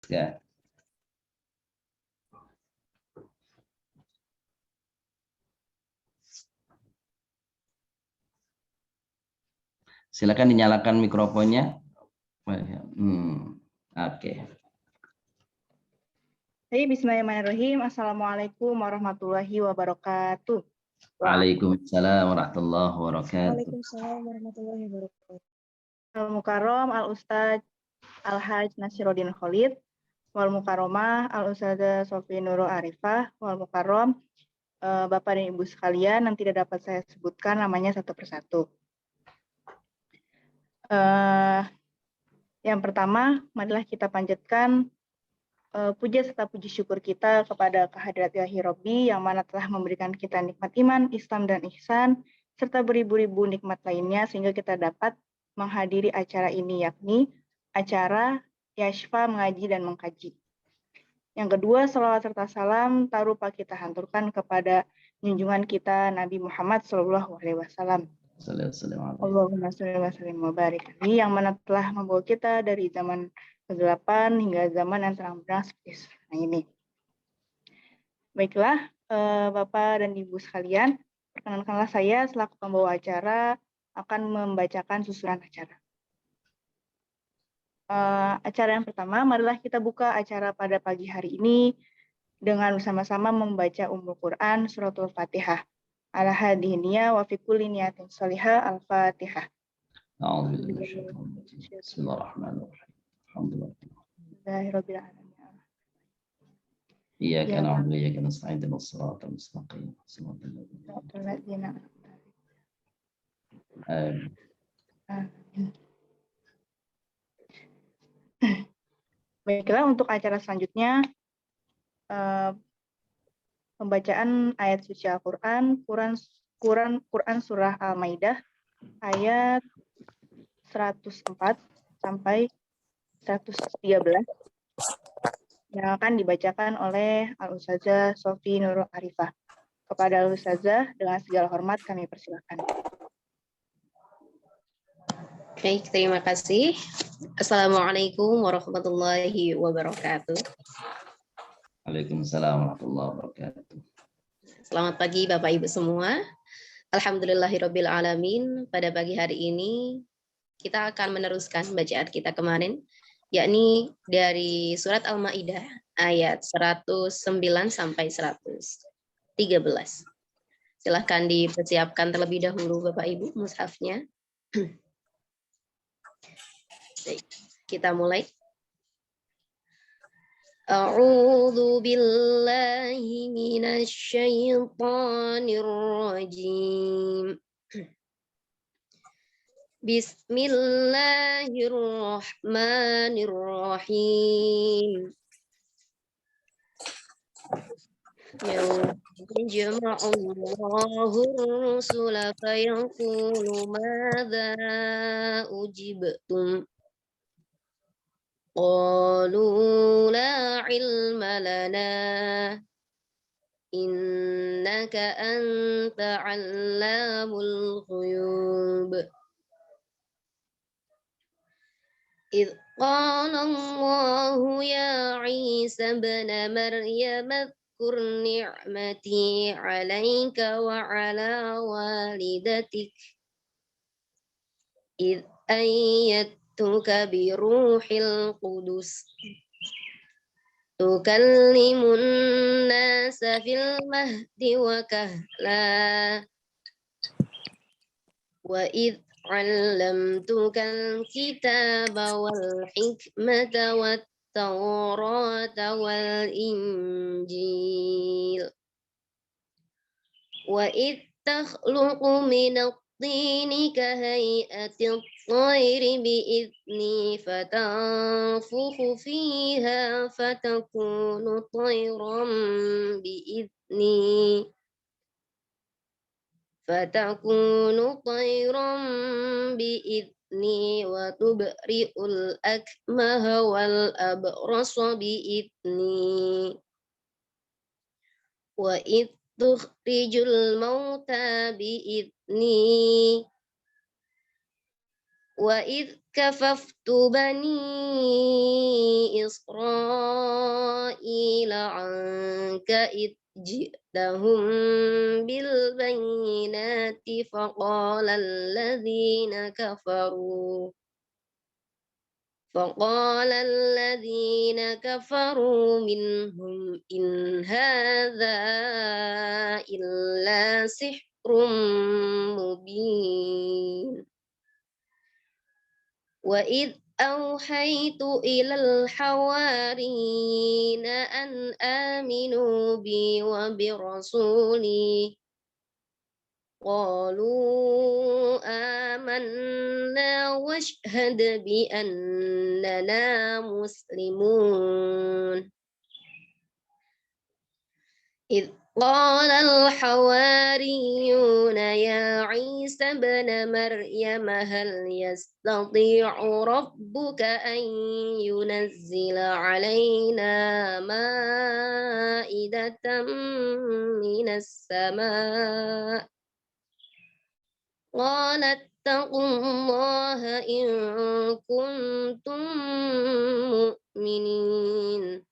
Ya. Silakan dinyalakan mikrofonnya. Oke. Bismillahirrahmanirrahim. Assalamualaikum warahmatullahi wabarakatuh. Waalaikumsalam warahmatullahi wabarakatuh. Waalaikumsalam warahmatullahi wabarakatuh. Al-Mukarram Al-Ustadz Al-Haj Nasiruddin Khalid, wal Mukarramah Al-Ustadzah Sofi Nurul Arifah, wal Mukarram Bapak dan Ibu sekalian yang tidak dapat saya sebutkan namanya satu persatu. Yang pertama, marilah kita panjatkan puja serta puji syukur kita kepada kehadirat Ilahi Robbi yang mana telah memberikan kita nikmat iman, Islam, dan ihsan, serta beribu-ribu nikmat lainnya sehingga kita dapat menghadiri acara ini, yakni acara Yashfa mengaji dan mengkaji. Yang kedua, salawat serta salam tak lupa kita hanturkan kepada junjungan kita Nabi Muhammad SAW. Allahumma sholli wa sallim wa barik alaihi, yang mana telah membawa kita dari zaman kegelapan hingga zaman yang terang benderang seperti sekarang ini. Baiklah, Bapak dan Ibu sekalian, perkenankanlah saya selaku pembawa acara akan membacakan susunan acara. Acara yang pertama, marilah kita buka acara pada pagi hari ini dengan bersama-sama membaca Ummul Quran Suratul Fatihah. Ala hadiniya wa fi kulli niyatin sholihah Al-Fatihah. Bismillahirrahmanirrahim. Alhamdulillah. Bismillahirrahmanirrahim. Iyyaka na'budu wa iyyaka nasta'in ihdinas siratal mustaqim. Shiratal ladzina an'amta Amin. alaihim. Baiklah, untuk acara selanjutnya pembacaan ayat suci Al-Quran, Quran Surah Al-Maidah, ayat 104 sampai 113, yang akan dibacakan oleh Al-Ustadzah Sofi Nurul Arifah. Kepada Al-Ustadzah, dengan segala hormat kami persilakan. Baik, terima kasih. Assalamualaikum warahmatullahi wabarakatuh. Waalaikumsalam warahmatullahi wabarakatuh. Selamat pagi Bapak Ibu semua. Alhamdulillahirabbil alamin. Pada pagi hari ini kita akan meneruskan bacaan kita kemarin, yakni dari surat Al-Maidah ayat 109 sampai 113. Silahkan dipersiapkan terlebih dahulu Bapak Ibu mushafnya. Baik, kita mulai. A'udzu billahi minasy syaithanir rajim. Bismillahirrahmanirrahim. Yajma'ullahu rusula fayaqulu madza ujibtum. Qalu la ilma lana innaka anta 'allamul ghuyub. إذ قال الله يا عيسى ابن مريم اذكر نعمتي عليك وعلى والدتك إذ أيدتك بروح القدس تكلم الناس في المهد وكهلا وإذ علمتك الكتاب والحكمة والتوراة والإنجيل وإذ تخلق من الطين كهيئة الطير بإذني فتنفخ فيها فتكون طيرا بإذني وتبرئ الأكمه والأبرص بإذني وإذ تخرج الموتى بإذني وإذ كففت بني إسرائيل عنك إذ جئتهم بالبينات فقال الذين كفروا منهم إن هذا إلا سحر مبين وإذ أوحيت إلى الحواريين أن آمنوا بي وبرسولي قالوا آمنا واشهد بأننا مسلمون إذ قال الحواريون يا عيسى ابن مريم هل يستطيع ربك أن ينزل علينا مائدة من السماء قال اتقوا الله إن كنتم مؤمنين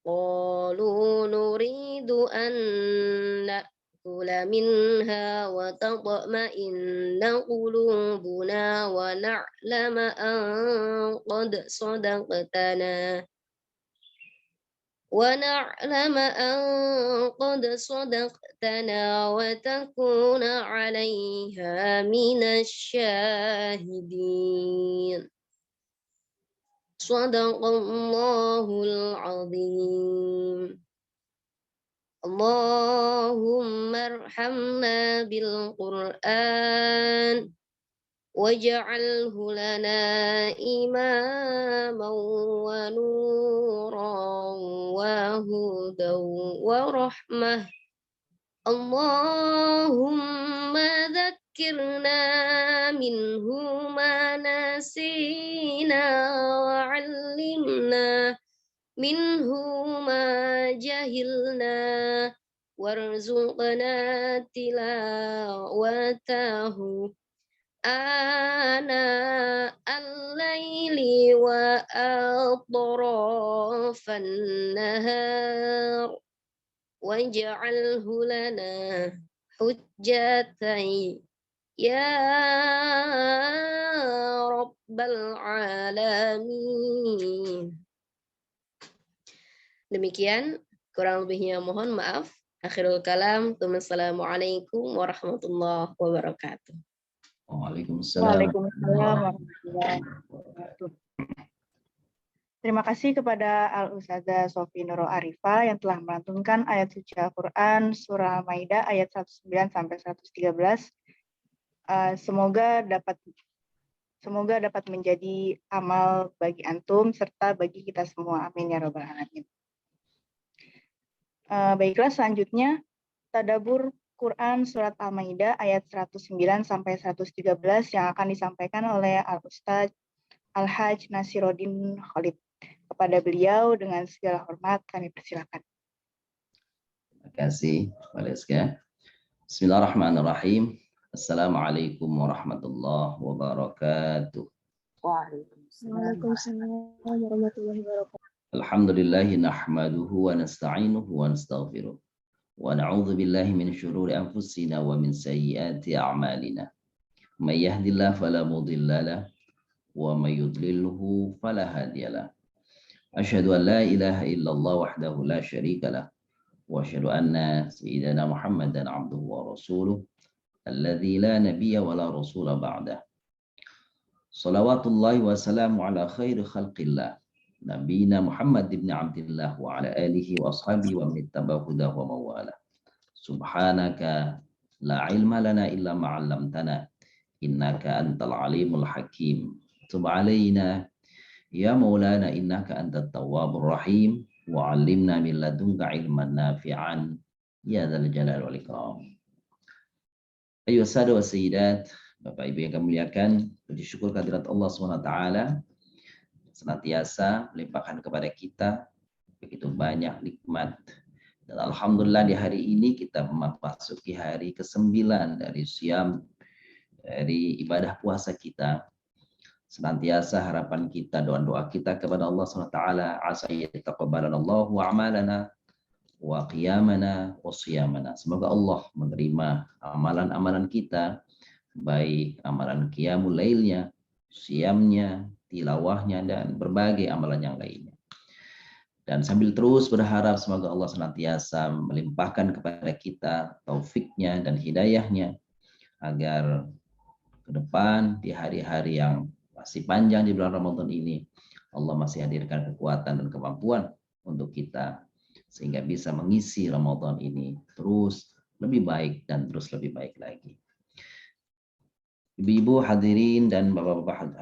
قالوا نريد أن نأكل منها وتطمئن قلوبنا ونعلم أن قد صدقتنا وتكون عليها من الشاهدين صدق الله العظيم اللهم ارحمنا بالقرآن واجعله لنا إماما ونورا وهدى ورحمة اللهم ذكرنا منه ما نسينا وعلمنا منه ما جهلنا وارزقنا تلاوته آناء الليل وأطراف النهار واجعله لنا حجتين يا رب العالمين. Demikian, kurang lebihnya mohon maaf. Akhirul kalam, wassalamualaikum warahmatullahi wabarakatuh. Waalaikumsalam. Waalaikumsalam warahmatullahi wabarakatuh. Terima kasih kepada Al-Ustazah Sofi Nurul Arifah yang telah melantunkan ayat suci Al-Quran surah Al-Maidah ayat 109 sampai 113. Semoga dapat menjadi amal bagi antum serta bagi kita semua. Amin ya rabbal alamin. Baiklah, selanjutnya tadabbur Quran surat Al-Maidah ayat 109 sampai 113 yang akan disampaikan oleh Al-Ustaz Al-Hajj Nasiruddin Khalid. Kepada beliau dengan segala hormat kami persilakan. Terima kasih, Pak Rizka. Bismillahirrahmanirrahim. Assalamualaikum warahmatullahi wabarakatuh. Waalaikumsalam warahmatullahi wabarakatuh. Alhamdulillahi nahmaduhu wa nasta'inuhu wa nastaghfiruh. Wa na'udzu billahi min syururi anfusina wa min sayyiati a'malina. May yahdihillahu fala mudilla lahu wa may yudlilhu fala hadiyalah. Asyhadu an la ilaha illallah wahdahu la syarika lah wa asyhadu anna sayyidana Muhammadan abduhu wa rasuluh alladzi la nabiyya wa la rasula ba'dah. Salawatullahi wa salamu ala khairi khalqillah nabiyina Muhammad ibn Abdillah wa ala alihi wa ashabihi wa man ittaba'a hudahu wa mawala. Subhanaka la ilma lana illa ma 'allamtana innaka antal alimul hakim. Tub alaina ya maulana innaka antat tawwabur rahim wa 'allimna min ladunka ilman nafi'an ya dzal jalali wal ikram. Ayyuhas sadat wa sayyidat, Bapak Ibu yang kami muliakan, puji syukur kehadirat Allah SWT senantiasa melimpahkan kepada kita begitu banyak nikmat. Dan alhamdulillah di hari ini kita memasuki hari ke-9 dari siam, dari ibadah puasa kita. senantiasa harapan kita, doa-doa kita kepada Allah SWT, asa yataqabbalallahu a'malana wa qiyamana wa siyamana. Semoga Allah menerima amalan-amalan kita, baik amalan qiyamul lailnya, siyamnya, tilawahnya, dan berbagai amalan yang lainnya. Dan sambil terus berharap semoga Allah senantiasa melimpahkan kepada kita taufiknya dan hidayahnya, agar ke depan di hari-hari yang masih panjang di bulan Ramadan ini, Allah masih hadirkan kekuatan dan kemampuan untuk kita, sehingga bisa mengisi Ramadan ini terus lebih baik dan terus lebih baik lagi. Ibu-ibu hadirin dan bapak-bapak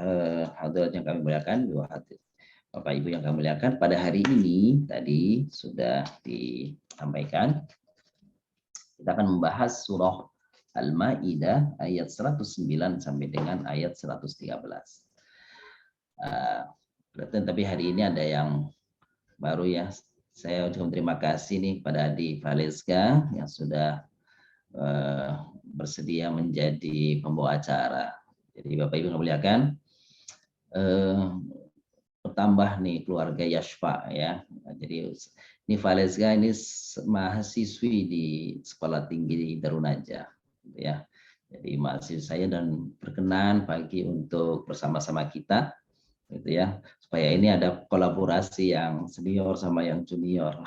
hadirat yang kami muliakan, Bapak Ibu yang kami muliakan, pada hari ini tadi sudah disampaikan, kita akan membahas surah Al-Maidah ayat 109 sampai dengan ayat 113. Tapi hari ini ada yang baru ya. Saya ucapkan terima kasih nih pada Adi Valeska yang sudah bersedia menjadi pembawa acara. Jadi Bapak Ibu yang muliakan, bertambah nih keluarga Yashfa ya. Jadi ini Valeska ini mahasiswi di Sekolah Tinggi Darunaja ya. Jadi mahasiswa saya dan berkenan pagi untuk bersama-sama kita gitu ya, supaya ini ada kolaborasi yang senior sama yang junior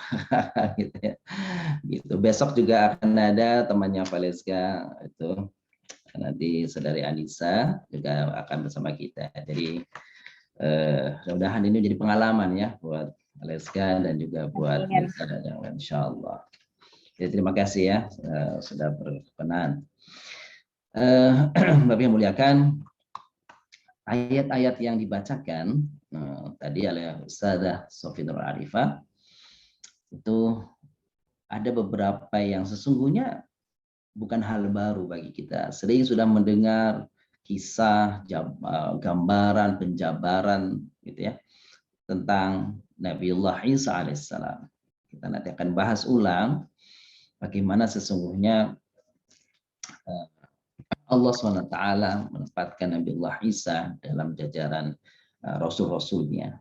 gitu ya. Gitu. Besok juga akan ada temannya Valeska itu, nanti saudari Anissa juga akan bersama kita. Jadi mudah-mudahan ini jadi pengalaman ya buat Valeska dan juga buat Nisa dan yang lain, insyaallah. Jadi terima kasih ya sudah berkenan. Bapak yang muliakan, ayat-ayat yang dibacakan tadi oleh Ustazah Sofi Nur Arifah itu ada beberapa yang sesungguhnya bukan hal baru bagi kita. Sering sudah mendengar kisah, gambaran, penjabaran gitu ya tentang Nabiullah Isa alaihissalam. Kita nanti akan bahas ulang bagaimana sesungguhnya Allah SWT menempatkan Nabiullah Isa dalam jajaran Rasul-Rasulnya.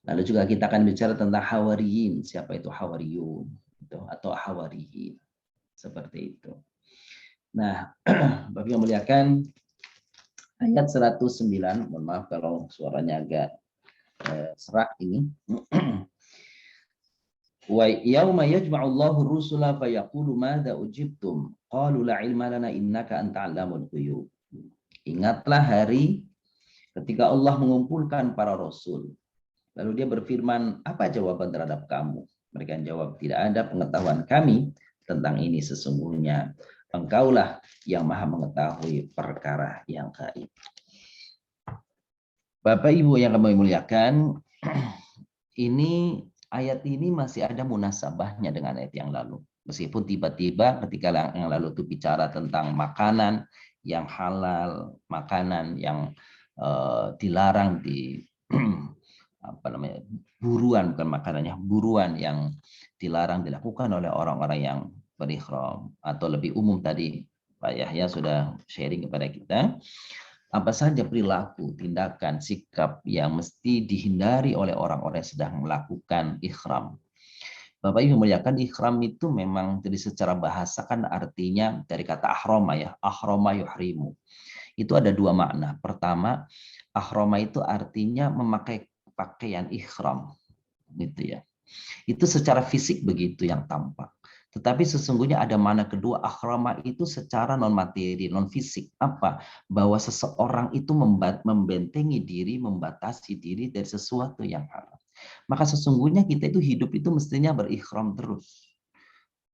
Lalu juga kita akan bicara tentang Hawariyin, siapa itu Hawariyun atau Hawariyin, seperti itu. Nah, Bapak yang muliakan, ayat 109, mohon maaf kalau suaranya agak serak ini. Wa yauma yajma'ullahu rusula fayaqulu madza ujibtum qalu la ilma lana innaka anta 'allamul ghuyub. Ingatlah hari ketika Allah mengumpulkan para rasul, lalu dia berfirman, apa jawaban terhadap kamu? Mereka jawab, tidak ada pengetahuan kami tentang ini, sesungguhnya Engkaulah yang maha mengetahui perkara yang gaib. Bapak Ibu yang kami muliakan, ini ayat ini masih ada munasabahnya dengan ayat yang lalu. Meskipun tiba-tiba ketika yang lalu itu bicara tentang makanan yang halal, makanan yang dilarang di buruan, bukan makanannya, buruan yang dilarang dilakukan oleh orang-orang yang berihram, atau lebih umum tadi Pak Yahya sudah sharing kepada kita. Apa saja perilaku, tindakan, sikap yang mesti dihindari oleh orang-orang yang sedang melakukan ihram. Bapak Ibu memuliakan, ihram itu memang dari secara bahasa kan artinya dari kata ahroma ya, ahroma yuhrimu. Itu ada dua makna. Pertama, ahroma itu artinya memakai pakaian ihram, gitu ya. Itu secara fisik begitu yang tampak. Tetapi sesungguhnya ada makna kedua, ahrama itu secara non materi, non fisik. Apa? Bahwa seseorang itu membentengi diri, membatasi diri dari sesuatu yang haram. Maka sesungguhnya kita itu hidup itu mestinya berikhram terus.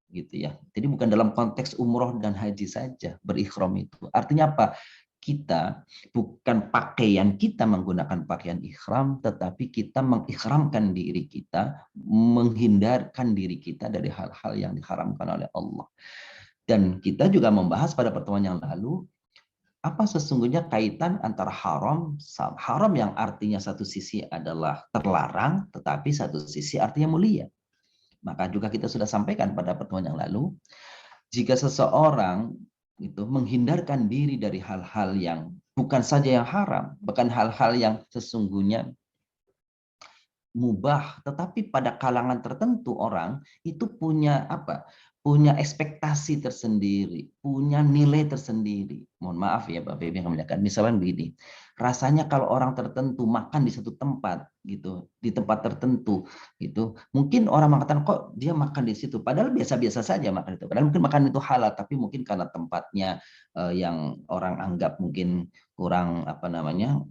Gitu ya. Jadi bukan dalam konteks umroh dan haji saja berikhram itu. Artinya apa? Kita bukan pakaian kita menggunakan pakaian ihram, tetapi kita mengikhramkan diri kita, menghindarkan diri kita dari hal-hal yang diharamkan oleh Allah. Dan kita juga membahas pada pertemuan yang lalu, apa sesungguhnya kaitan antara haram yang artinya satu sisi adalah terlarang, tetapi satu sisi artinya mulia. Maka juga kita sudah sampaikan pada pertemuan yang lalu, jika seseorang itu menghindarkan diri dari hal-hal yang bukan saja yang haram, bahkan hal-hal yang sesungguhnya mubah, tetapi pada kalangan tertentu orang itu punya apa? Punya ekspektasi tersendiri, punya nilai tersendiri. Mohon maaf ya Bapak Ibu yang memuliakan. Misalnya begini, rasanya kalau orang tertentu makan di satu tempat gitu, di tempat tertentu gitu, mungkin orang mengatakan kok dia makan di situ, padahal biasa-biasa saja makan itu. Padahal mungkin makan itu halal, tapi mungkin karena tempatnya yang orang anggap mungkin kurang apa namanya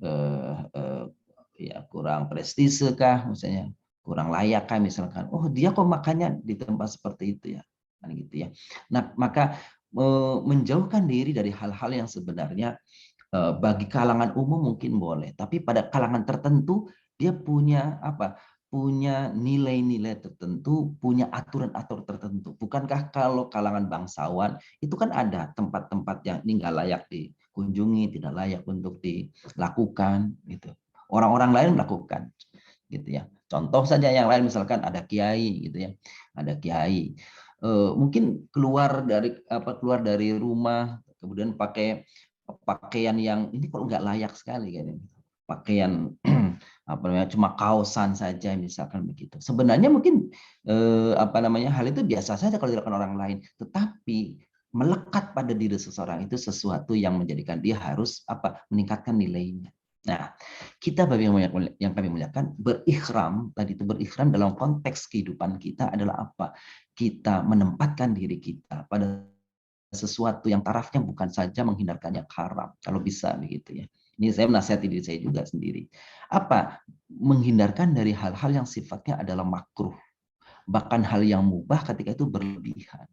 ya kurang prestise kah misalnya, kurang layak kah misalkan, oh dia kok makannya di tempat seperti itu ya, kan gitu ya. Nah maka menjauhkan diri dari hal-hal yang sebenarnya bagi kalangan umum mungkin boleh, tapi pada kalangan tertentu dia punya apa, punya nilai-nilai tertentu, punya aturan-aturan tertentu. Bukankah kalau kalangan bangsawan itu kan ada tempat-tempat yang ini nggak layak dikunjungi, tidak layak untuk dilakukan gitu. Orang-orang lain melakukan gitu ya. Contoh saja yang lain misalkan ada kiai gitu ya. Ada kiai mungkin keluar dari rumah kemudian pakai pakaian yang ini kok nggak layak sekali kan. Pakaian apa namanya cuma kaosan saja misalkan begitu. Sebenarnya mungkin apa namanya hal itu biasa saja kalau dilakukan orang lain, tetapi melekat pada diri seseorang itu sesuatu yang menjadikan dia harus apa meningkatkan nilainya. Nah, kita bagi yang kami muliakan berikhram, tadi itu berikhram dalam konteks kehidupan kita adalah apa? Kita menempatkan diri kita pada sesuatu yang tarafnya bukan saja menghindarkan yang haram, kalau bisa begitu ya. Ini saya menasihati diri saya juga sendiri. Apa? Menghindarkan dari hal-hal yang sifatnya adalah makruh. Bahkan hal yang mubah ketika itu berlebihan.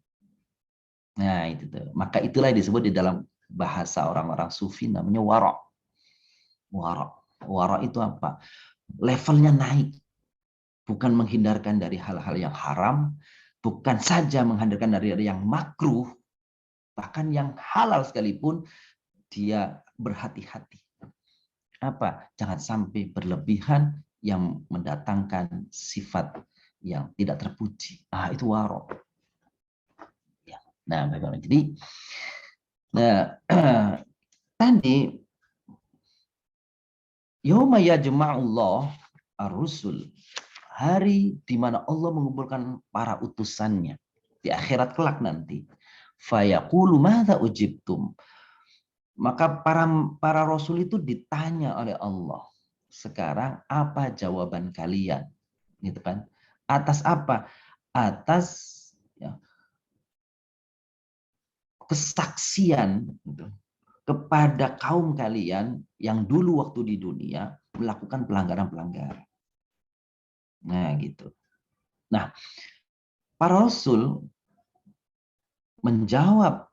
Nah, itu tuh. Maka itulah yang disebut di dalam bahasa orang-orang sufi namanya wara'. Wara itu apa? Levelnya naik. Bukan menghindarkan dari hal-hal yang haram, bukan saja menghindarkan dari yang makruh, bahkan yang halal sekalipun dia berhati-hati. Apa? Jangan sampai berlebihan yang mendatangkan sifat yang tidak terpuji. Itu wara. Ya. Nah, bagaimana? Jadi, tadi Yauma yajma'ullah ar-rusul, hari di mana Allah mengumpulkan para utusannya di akhirat kelak nanti. Fayaqulu madza ujibtum. Maka para rasul itu ditanya oleh Allah, sekarang apa jawaban kalian? Gitu kan? Atas apa? Atas ya, kesaksian gitu, kepada kaum kalian yang dulu waktu di dunia melakukan pelanggaran-pelanggaran. Nah, gitu. Nah, para rasul menjawab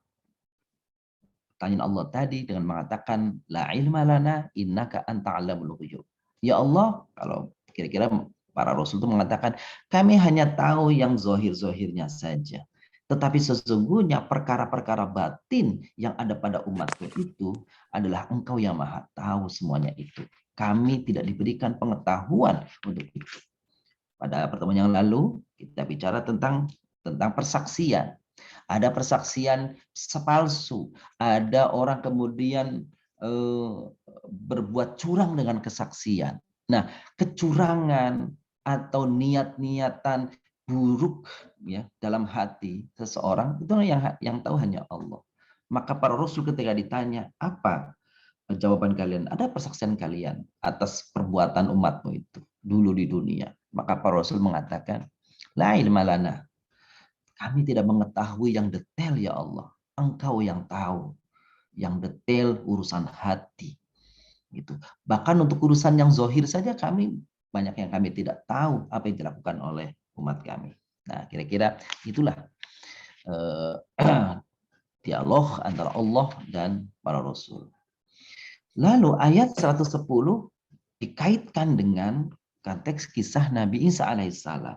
pertanyaan Allah tadi dengan mengatakan la ilma lana innaka anta alamul ghuyub. Ya Allah, kalau kira-kira para rasul itu mengatakan kami hanya tahu yang zohir-zohirnya saja. Tetapi sesungguhnya perkara-perkara batin yang ada pada umatku itu adalah Engkau yang maha tahu semuanya itu. Kami tidak diberikan pengetahuan untuk itu. Pada pertemuan yang lalu kita bicara tentang persaksian. Ada persaksian sepalsu, ada orang kemudian berbuat curang dengan kesaksian. Nah, kecurangan atau niat-niatan buruk ya dalam hati seseorang itu yang tahu hanya Allah. Maka para rasul ketika ditanya apa jawaban kalian, ada persaksian kalian atas perbuatan umatmu itu dulu di dunia, maka para rasul mengatakan la ilma lana, kami tidak mengetahui yang detail ya Allah, Engkau yang tahu yang detail urusan hati gitu. Bahkan untuk urusan yang zohir saja kami banyak yang kami tidak tahu apa yang dilakukan oleh umat kami. Nah, kira-kira itulah dialog antara Allah dan para rasul. Lalu ayat 110 dikaitkan dengan konteks kisah Nabi Isa alaihissalam.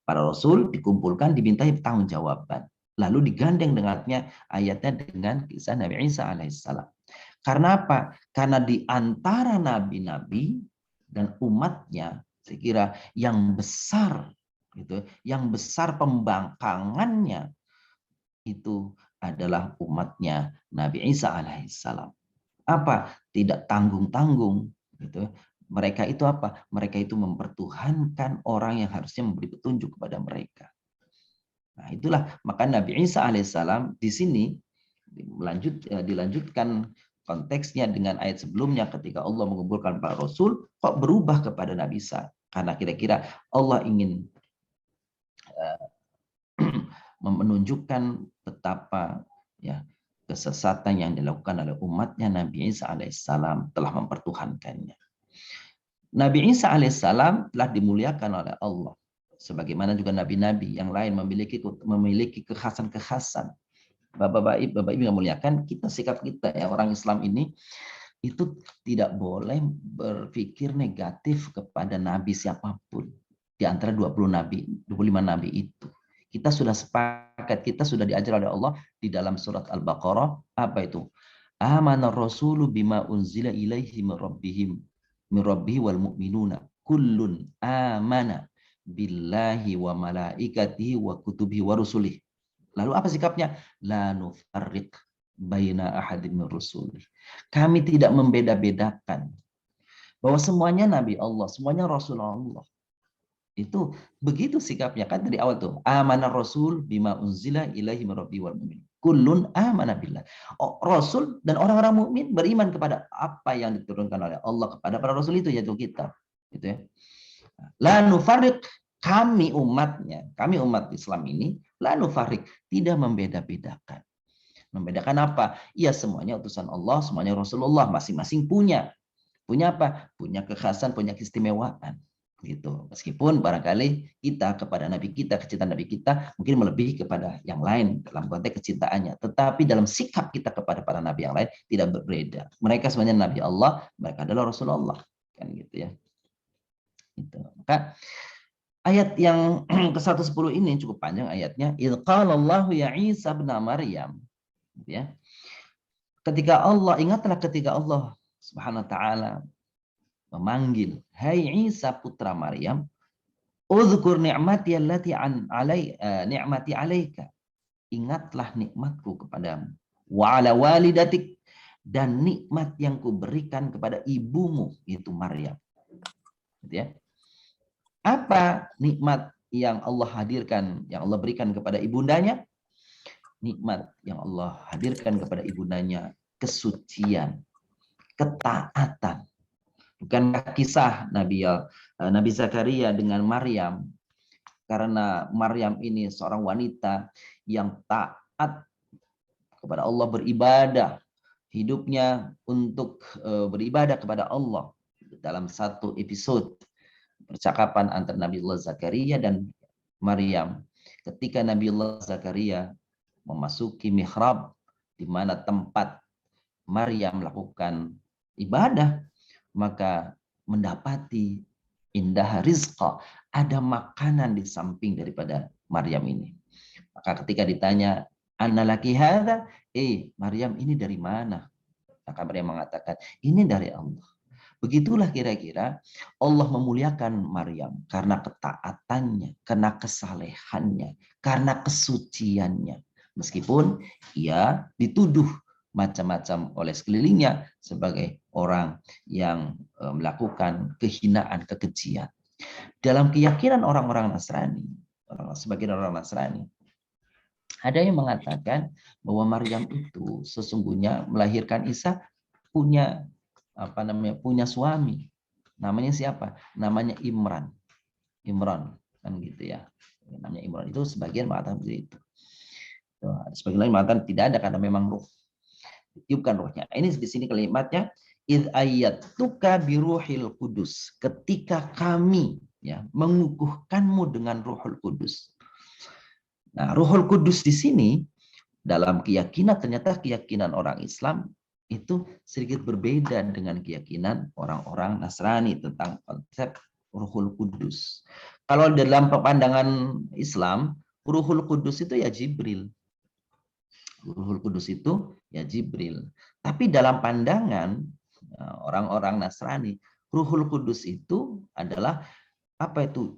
Para rasul dikumpulkan dimintai pertanggungjawaban. Lalu digandeng dengannya ayatnya dengan kisah Nabi Isa alaihissalam. Karena apa? Karena di antara nabi-nabi dan umatnya, saya kira yang besar gitu, yang besar pembangkangannya itu adalah umatnya Nabi Isa alaihissalam. Apa? Tidak tanggung-tanggung gitu. Mereka itu apa? Mereka itu mempertuhankan orang yang harusnya memberi petunjuk kepada mereka. Nah, itulah maka Nabi Isa alaihissalam di sini dilanjutkan konteksnya dengan ayat sebelumnya ketika Allah mengumpulkan para rasul, kok berubah kepada Nabi Isa? Karena kira-kira Allah ingin menunjukkan betapa ya kesesatan yang dilakukan oleh umatnya Nabi Isa alaihissalam telah mempertuhankannya. Nabi Isa alaihissalam telah dimuliakan oleh Allah, sebagaimana juga nabi-nabi yang lain memiliki kekhasan-kekhasan. Bapak-bapak Ibu yang muliakan, kita sikap kita ya orang Islam ini itu tidak boleh berpikir negatif kepada nabi siapapun di antara 25 nabi itu. Kita sudah sepakat, kita sudah diajar oleh Allah di dalam surat Al-Baqarah, apa itu? Amanar rasulu bima unzila ilaihi min rabbihi wal mu'minuna kullun amana billahi wa malaikatihi wa kutubihi wa rusulih. Lalu apa sikapnya? La nufarriq baina ahadin min rusulih. Kami tidak membeda-bedakan bahwa semuanya nabi Allah, semuanya Rasulullah. Itu begitu sikapnya kan dari awal tuh. Amanar rasul bima unzila ilaihi min rabbihi wal mu'min. Kullun amana billah. Rasul dan orang-orang mukmin beriman kepada apa yang diturunkan oleh Allah kepada para rasul itu, yaitu kita. Gitu ya. La nufarriq, kami umatnya, kami umat Islam ini, la nufarriq, tidak membeda-bedakan. Membedakan apa? Ya semuanya utusan Allah, semuanya Rasulullah, masing-masing punya. Punya apa? Punya kekhasan, punya keistimewaan. Gitu. Meskipun barangkali kita kepada Nabi kita, kecintaan Nabi kita mungkin melebihi kepada yang lain dalam konteks kecintaannya. Tetapi dalam sikap kita kepada para Nabi yang lain tidak berbeda. Mereka semuanya Nabi Allah, mereka adalah Rasulullah. Kan gitu ya. Gitu. Maka ayat yang ke-110 ini cukup panjang ayatnya. Idz qala Allahu ya Isa ibn Maryam. Ya. Ketika Allah, ingatlah ketika Allah Subhanahu wa taala memanggil, "Hai Isa putra Maryam, udzkur ni'mati allati ni'mati 'alaika." Ingatlah nikmatku kepadamu. Wa 'ala walidatik, dan nikmat yang kuberikan kepada ibumu, yaitu Maryam. Gitu ya. Apa nikmat yang Allah hadirkan, yang Allah berikan kepada ibundanya? Nikmat yang Allah hadirkan kepada ibundanya, kesucian, ketaatan. Bukankah kisah Nabi Zakaria dengan Maryam, karena Maryam ini seorang wanita yang taat kepada Allah, beribadah, hidupnya untuk beribadah kepada Allah. Dalam satu episode percakapan antara Nabiullah Zakaria dan Maryam, ketika Nabiullah Zakaria memasuki mihrab di mana tempat Maryam melakukan ibadah, maka mendapati indah rizqa, ada makanan di samping daripada Maryam ini. Maka ketika ditanya, "Anna laki hadza?" Maryam, ini dari mana? Maka Maryam mengatakan, ini dari Allah. Begitulah kira-kira Allah memuliakan Maryam karena ketaatannya, karena kesalehannya, karena kesuciannya. Meskipun ia dituduh macam-macam oleh sekelilingnya sebagai orang yang melakukan kehinaan, kekejian. Dalam keyakinan orang-orang Nasrani, sebagian orang Nasrani, ada yang mengatakan bahwa Maryam itu sesungguhnya melahirkan Isa punya punya suami. Namanya siapa? Namanya Imran. Imran kan gitu ya. Namanya Imran. Itu sebagian mengatakan seperti itu. Sebagian lain mengatakan tidak ada karena memang ruh. Ditiupkan ruhnya. Ini di sini kalimatnya, id ayyatuka biruhil kudus, ketika kami ya mengukuhkanmu dengan Ruhul Kudus. Nah, Ruhul Kudus di sini dalam keyakinan, ternyata keyakinan orang Islam itu sedikit berbeda dengan keyakinan orang-orang Nasrani tentang konsep Ruhul Kudus. Kalau dalam pandangan Islam, Ruhul Kudus itu ya Jibril. Ruhul Kudus itu ya Jibril. Tapi dalam pandangan orang-orang Nasrani, Ruhul Kudus itu adalah apa itu?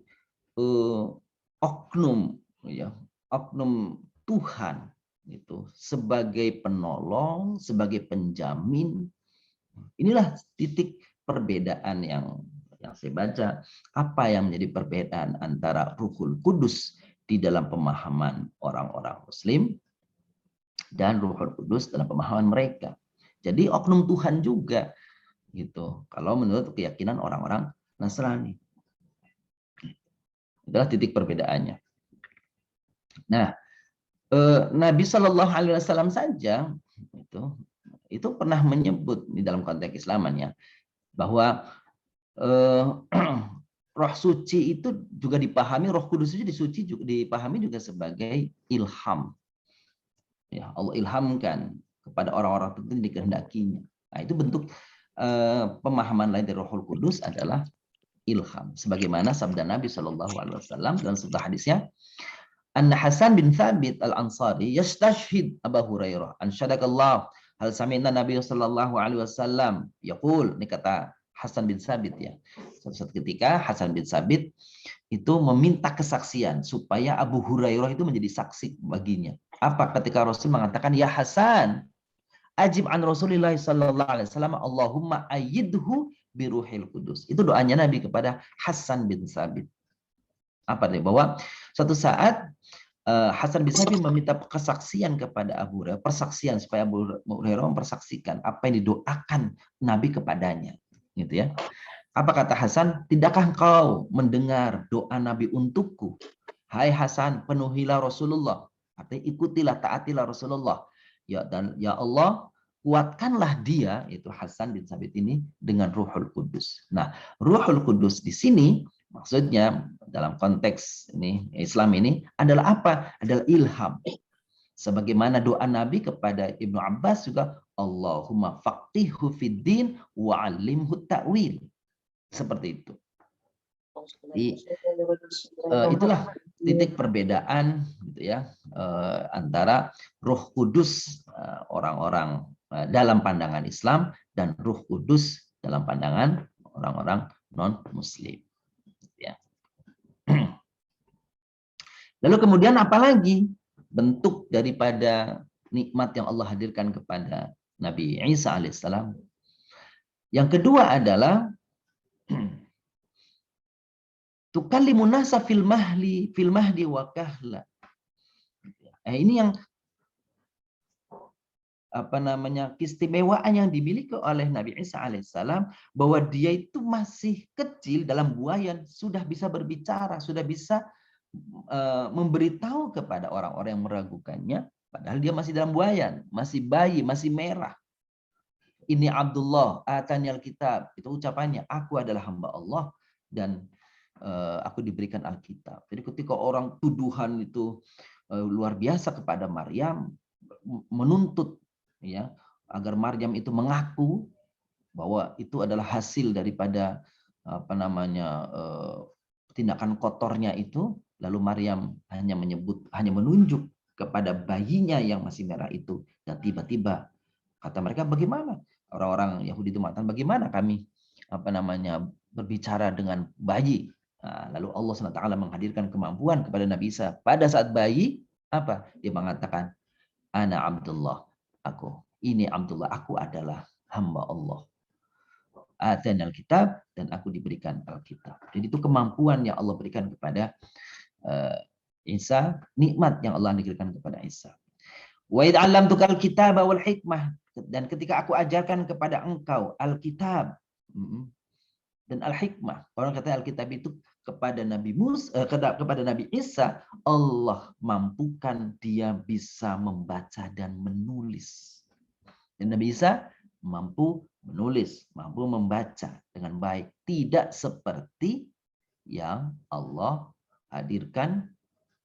Oknum ya, oknum Tuhan itu sebagai penolong, sebagai penjamin Inilah titik perbedaan yang saya baca, apa yang menjadi perbedaan antara Ruhul Kudus di dalam pemahaman orang-orang Muslim dan Ruhul Kudus dalam pemahaman mereka. Jadi oknum Tuhan juga gitu. Kalau menurut keyakinan orang-orang Nasrani. Itulah titik perbedaannya. Nah, Nabi Shallallahu Alaihi Wasallam saja itu pernah menyebut di dalam konteks Islamannya bahwa roh suci itu juga dipahami, roh kudus itu dipahami juga sebagai ilham. Ya, Allah ilhamkan kepada orang-orang tertentu yang dikehendakinya. Nah, itu bentuk pemahaman lain dari Rohul Kudus adalah ilham. Sebagaimana sabda Nabi Shallallahu Alaihi Wasallam dalam sebuah hadisnya, Anna Hasan bin Thabit al-Ansari yastashhid Abu Hurairah. Ansyadakallah. Hal sami'na Nabi Sallallahu Alaihi Wasallam yaqul. Ini kata Hasan bin Thabit ya. Suatu ketika Hasan bin Thabit itu meminta kesaksian supaya Abu Hurairah itu menjadi saksi baginya. Apa ketika Rasul mengatakan, ya Hasan, ajib an Rasulillah Sallallahu Alaihi Wasallam, Allahumma ayyidhu biruhil kudus. Itu doanya Nabi kepada Hasan bin Thabit. Apa nih? Bahwa suatu saat Hasan bin Thabit meminta kesaksian kepada Abu Hurairah, persaksian supaya Abu Hurairah mempersaksikan apa yang didoakan Nabi kepadanya. Gitu ya. Apa kata Hasan? Tidakkah engkau mendengar doa Nabi untukku? Hai Hasan, penuhilah Rasulullah. Artinya ikutilah, taatilah Rasulullah. Ya, dan ya Allah, kuatkanlah dia, itu Hasan bin Thabit ini, dengan Ruhul Kudus. Nah, Ruhul Kudus di sini maksudnya dalam konteks ini Islam ini adalah apa? Adalah ilham. Sebagaimana doa Nabi kepada Ibnu Abbas juga, Allahumma faqihhu fid din wa 'allimhu ta'wil. Seperti itu. Jadi, itulah titik perbedaan gitu ya antara Ruh Kudus orang-orang dalam pandangan Islam dan Ruh Kudus dalam pandangan orang-orang non-Muslim. Ya. Lalu kemudian apalagi bentuk daripada nikmat yang Allah hadirkan kepada Nabi Isa alaihissalam? Yang kedua adalah tukallimun nasa fil mahdi wa kahla. Ini yang keistimewaan yang dimiliki oleh Nabi Isa alaihissalam, bahwa dia itu masih kecil dalam buayan, sudah bisa berbicara, sudah bisa memberitahu kepada orang-orang yang meragukannya, padahal dia masih dalam buayan, masih bayi, masih merah. Ini Abdullah atani Alkitab, itu ucapannya, aku adalah hamba Allah dan aku diberikan Alkitab. Jadi ketika orang tuduhan itu luar biasa kepada Maryam, menuntut ya agar Maryam itu mengaku bahwa itu adalah hasil daripada tindakan kotornya itu, lalu Maryam hanya menunjuk kepada bayinya yang masih merah itu, dan tiba-tiba kata mereka, bagaimana orang-orang Yahudi itu mengatakan, bagaimana kami berbicara dengan bayi? Nah, lalu Allah SWT menghadirkan kemampuan kepada Nabi Isa pada saat bayi, apa dia mengatakan, ana Abdullah, ini Abdullah, aku adalah hamba Allah. Atani Alkitab, dan aku diberikan Alkitab. Jadi itu kemampuan yang Allah berikan kepada Isa, nikmat yang Allah berikan kepada Isa. Wa idh 'allamtukal kitaba wal hikmah, dan ketika aku ajarkan kepada engkau Alkitab dan Al-Hikmah. Orang kata Alkitab itu kepada Nabi kepada Nabi Isa, Allah mampukan dia bisa membaca dan menulis. Dan Nabi Isa mampu menulis, mampu membaca dengan baik, tidak seperti yang Allah hadirkan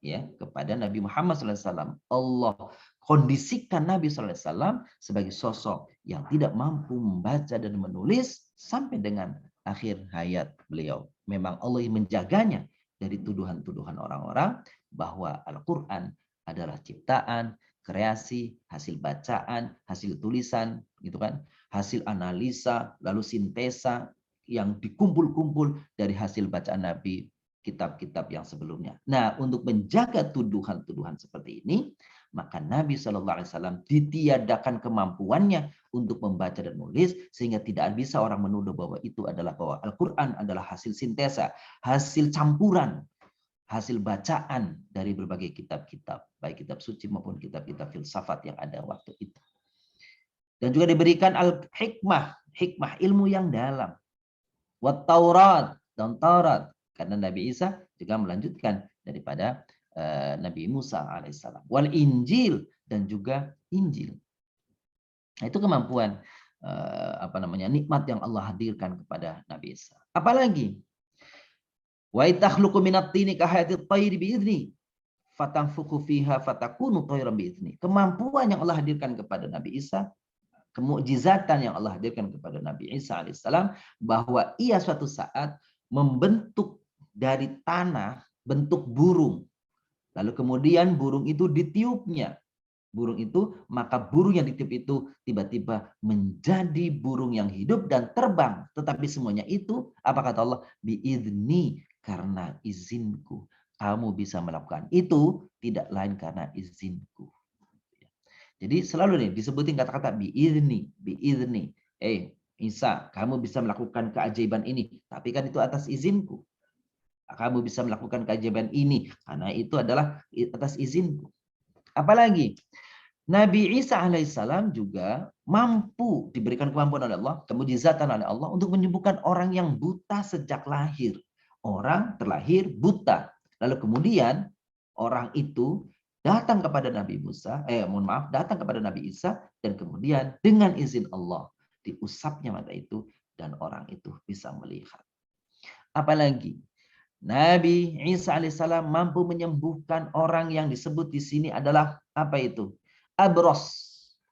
ya kepada Nabi Muhammad SAW. Allah kondisikan Nabi SAW sebagai sosok yang tidak mampu membaca dan menulis sampai dengan akhir hayat beliau. Memang Allah yang menjaganya dari tuduhan-tuduhan orang-orang bahwa Al-Quran adalah ciptaan, kreasi, hasil bacaan, hasil tulisan, gitu kan, hasil analisa, lalu sintesa yang dikumpul-kumpul dari hasil bacaan Nabi kitab-kitab yang sebelumnya. Nah, untuk menjaga tuduhan-tuduhan seperti ini, maka Nabi SAW ditiadakan kemampuannya untuk membaca dan menulis, sehingga tidak bisa orang menuduh bahwa bahwa Al-Quran adalah hasil sintesa, hasil campuran, hasil bacaan dari berbagai kitab-kitab, baik kitab suci maupun kitab-kitab filsafat yang ada waktu itu. Dan juga diberikan al-hikmah, hikmah ilmu yang dalam. Wat Taurat, dan Taurat. Karena Nabi Isa juga melanjutkan daripada Nabi Musa alaihissalam. Wal Injil, dan juga Injil. Nah, itu kemampuan nikmat yang Allah hadirkan kepada Nabi Isa. Apalagi wa takhluqu minat tini kahayatit tayri biizni fatanfukhu fiha fatakunu tayran biizni. Kemampuan yang Allah hadirkan kepada Nabi Isa, kemukjizatan yang Allah hadirkan kepada Nabi Isa alaihissalam, bahwa ia suatu saat membentuk dari tanah bentuk burung. Lalu kemudian burung itu ditiupnya. Burung itu, maka burung yang ditiup itu tiba-tiba menjadi burung yang hidup dan terbang. Tetapi semuanya itu, apa kata Allah? Biizni, karena izinku. Kamu bisa melakukan itu, tidak lain karena izinku. Jadi selalu nih disebutin kata-kata biizni, biizni. Isa, kamu bisa melakukan keajaiban ini, tapi kan itu atas izinku. Kamu bisa melakukan keajaiban ini karena itu adalah atas izinku. Apalagi Nabi Isa alaihissalam juga mampu, diberikan kemampuan oleh Allah, kemujizatan oleh Allah untuk menyembuhkan orang yang buta sejak lahir. Orang terlahir buta. Lalu kemudian orang itu datang kepada Nabi datang kepada Nabi Isa, dan kemudian dengan izin Allah diusapnya mata itu dan orang itu bisa melihat. Apalagi Nabi Isa alaihissalam mampu menyembuhkan orang yang disebut di sini adalah apa itu? Abros.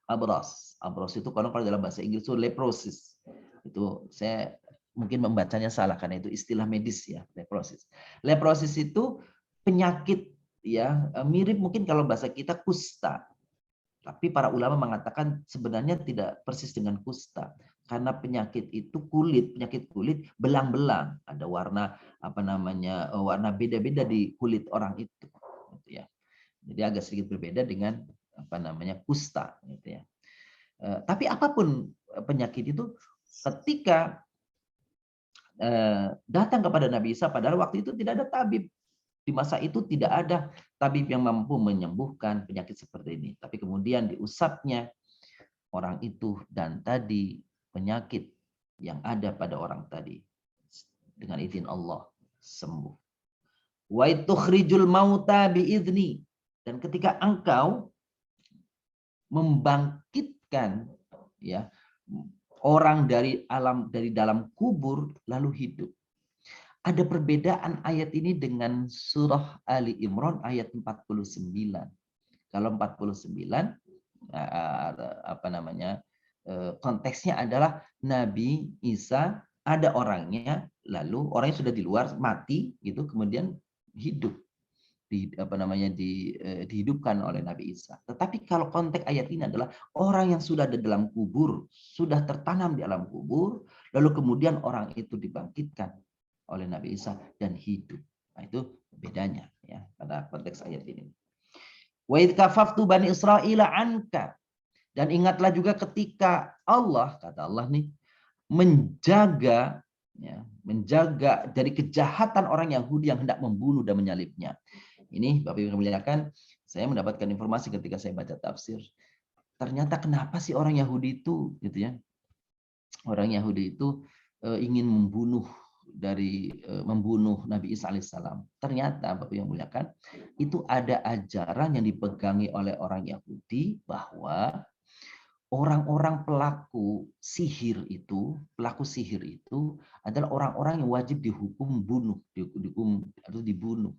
Abros. Abros itu kalau dalam bahasa Inggris itu leprosis. Itu saya mungkin membacanya salah karena itu istilah medis ya, leprosis. Leprosis itu penyakit ya, mirip mungkin kalau bahasa kita kusta. Tapi para ulama mengatakan sebenarnya tidak persis dengan kusta. Karena penyakit itu penyakit kulit belang-belang, ada warna warna beda-beda di kulit orang itu, gitu ya. Jadi agak sedikit berbeda dengan kusta, gitu ya. Tapi apapun penyakit itu, ketika datang kepada Nabi Isa, padahal waktu itu tidak ada tabib. Di masa itu tidak ada tabib yang mampu menyembuhkan penyakit seperti ini. Tapi kemudian diusapnya orang itu, dan tadi penyakit yang ada pada orang tadi dengan izin Allah sembuh. Wa tukhrijul mauta biizni, dan ketika engkau membangkitkan ya orang dari dalam kubur lalu hidup. Ada perbedaan ayat ini dengan surah Ali Imran ayat 49. Kalau 49 konteksnya adalah Nabi Isa ada orangnya, lalu orangnya sudah di luar mati gitu, kemudian hidup dihidupkan oleh Nabi Isa. Tetapi kalau konteks ayat ini adalah orang yang sudah ada dalam kubur, sudah tertanam di alam kubur, lalu kemudian orang itu dibangkitkan oleh Nabi Isa dan hidup. Nah, itu bedanya ya pada konteks ayat ini. Wa idz kafaftu bani Israila anka, dan ingatlah juga ketika Allah, kata Allah nih, menjaga dari kejahatan orang Yahudi yang hendak membunuh dan menyalibnya. Ini Bapak Ibu memuliakan, saya mendapatkan informasi ketika saya baca tafsir. Ternyata kenapa sih orang Yahudi itu gitu ya? Orang Yahudi itu ingin membunuh Nabi Isa alaihissalam. Ternyata Bapak yang muliakan, itu ada ajaran yang dipegangi oleh orang Yahudi bahwa orang-orang pelaku sihir itu adalah orang-orang yang wajib dihukum dibunuh.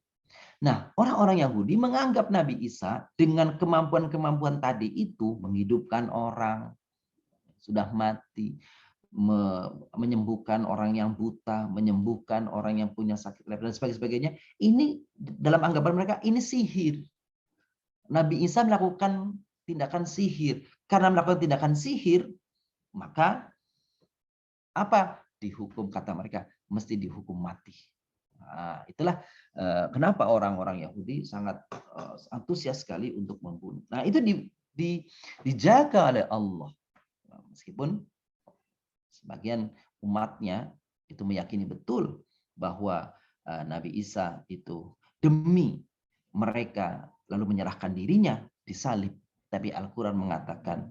Nah, orang-orang Yahudi menganggap Nabi Isa dengan kemampuan-kemampuan tadi itu, menghidupkan orang sudah mati, menyembuhkan orang yang buta, menyembuhkan orang yang punya sakit lepra dan sebagainya. Ini dalam anggapan mereka ini sihir. Nabi Isa melakukan tindakan sihir. Karena melakukan tindakan sihir, maka apa? Dihukum, kata mereka, mesti dihukum mati. Nah, itulah kenapa orang-orang Yahudi sangat antusias sekali untuk membunuh. Nah, itu dijaga oleh Allah. Meskipun sebagian umatnya itu meyakini betul bahwa Nabi Isa itu demi mereka lalu menyerahkan dirinya disalib. Tapi Al-Quran mengatakan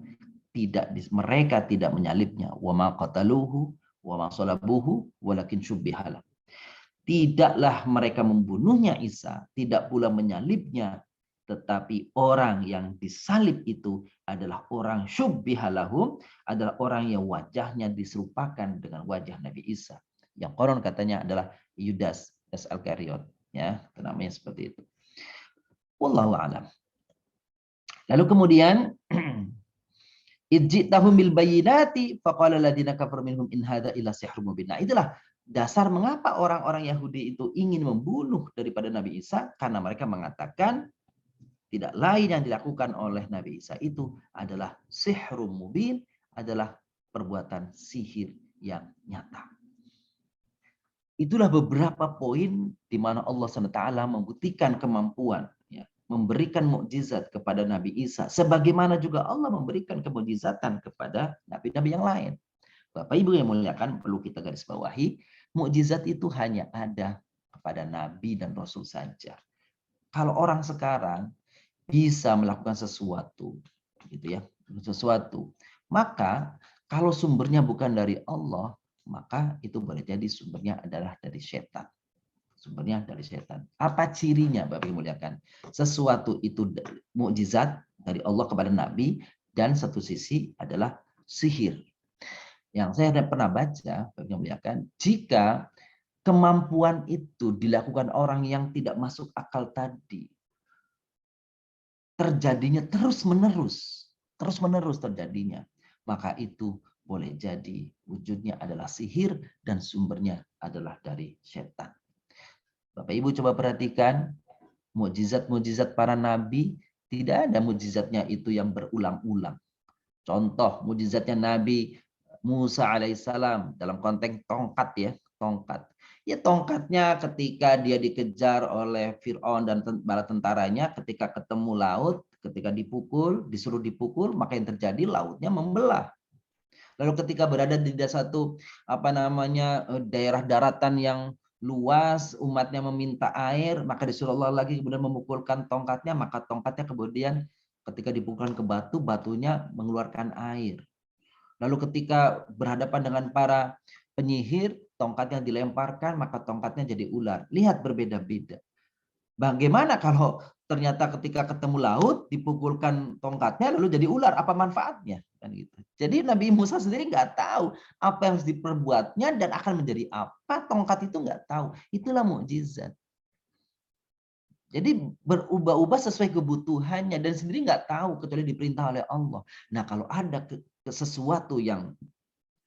mereka tidak menyalibnya. Wa ma qataluhu wa ma salabuhu walakin syubbiha. Tidaklah mereka membunuhnya Isa, tidak pula menyalibnya, tetapi orang yang disalib itu adalah orang syubbiha lahum, adalah orang yang wajahnya diserupakan dengan wajah Nabi Isa. Yang konon katanya adalah Yudas Al-Kariot, ya, namanya seperti itu. Wallahu a'lam. Lalu kemudian ijtahum bil bayyinati faqala alladziina kafaru minhum in hadza illa sihrun mubin. Nah, itulah dasar mengapa orang-orang Yahudi itu ingin membunuh daripada Nabi Isa, karena mereka mengatakan tidak lain yang dilakukan oleh Nabi Isa itu adalah sihrun mubin, adalah perbuatan sihir yang nyata. Itulah beberapa poin di mana Allah SWT membuktikan kemampuan, ya, memberikan mukjizat kepada Nabi Isa, sebagaimana juga Allah memberikan kemukjizatan kepada nabi-nabi yang lain. Bapak Ibu yang muliakan, perlu kita garis bawahi, mukjizat itu hanya ada kepada Nabi dan Rasul saja. Kalau orang sekarang bisa melakukan sesuatu, gitu ya, maka kalau sumbernya bukan dari Allah, maka itu boleh jadi sumbernya adalah dari setan. Sumbernya dari setan. Apa cirinya, Bapak Ibu muliakan? Sesuatu itu mukjizat dari Allah kepada Nabi, dan satu sisi adalah sihir. Yang saya pernah baca, Bapak Ibu muliakan, jika kemampuan itu dilakukan orang yang tidak masuk akal tadi, terjadinya terus-menerus terjadinya, maka itu boleh jadi wujudnya adalah sihir dan sumbernya adalah dari setan. Bapak Ibu coba perhatikan mukjizat-mukjizat para nabi, tidak ada mukjizatnya itu yang berulang-ulang. Contoh mukjizatnya Nabi Musa alaihissalam dalam konteks tongkat, ya, tongkat. Ya, tongkatnya ketika dia dikejar oleh Fir'aun dan bala tentaranya, ketika ketemu laut, ketika disuruh dipukul, maka yang terjadi lautnya membelah. Lalu ketika berada di satu daerah daratan yang luas, umatnya meminta air, maka disuruh Allah lagi kemudian memukulkan tongkatnya, maka tongkatnya kemudian ketika dipukulkan ke batu, batunya mengeluarkan air. Lalu ketika berhadapan dengan para penyihir, tongkatnya dilemparkan, maka tongkatnya jadi ular. Lihat berbeda-beda. Bagaimana kalau ternyata ketika ketemu laut, dipukulkan tongkatnya, lalu jadi ular? Apa manfaatnya? Kan gitu. Jadi Nabi Musa sendiri nggak tahu apa yang harus diperbuatnya dan akan menjadi apa. Tongkat itu nggak tahu. Itulah mukjizat. Jadi berubah-ubah sesuai kebutuhannya dan sendiri nggak tahu kecuali diperintah oleh Allah. Nah, kalau ada sesuatu yang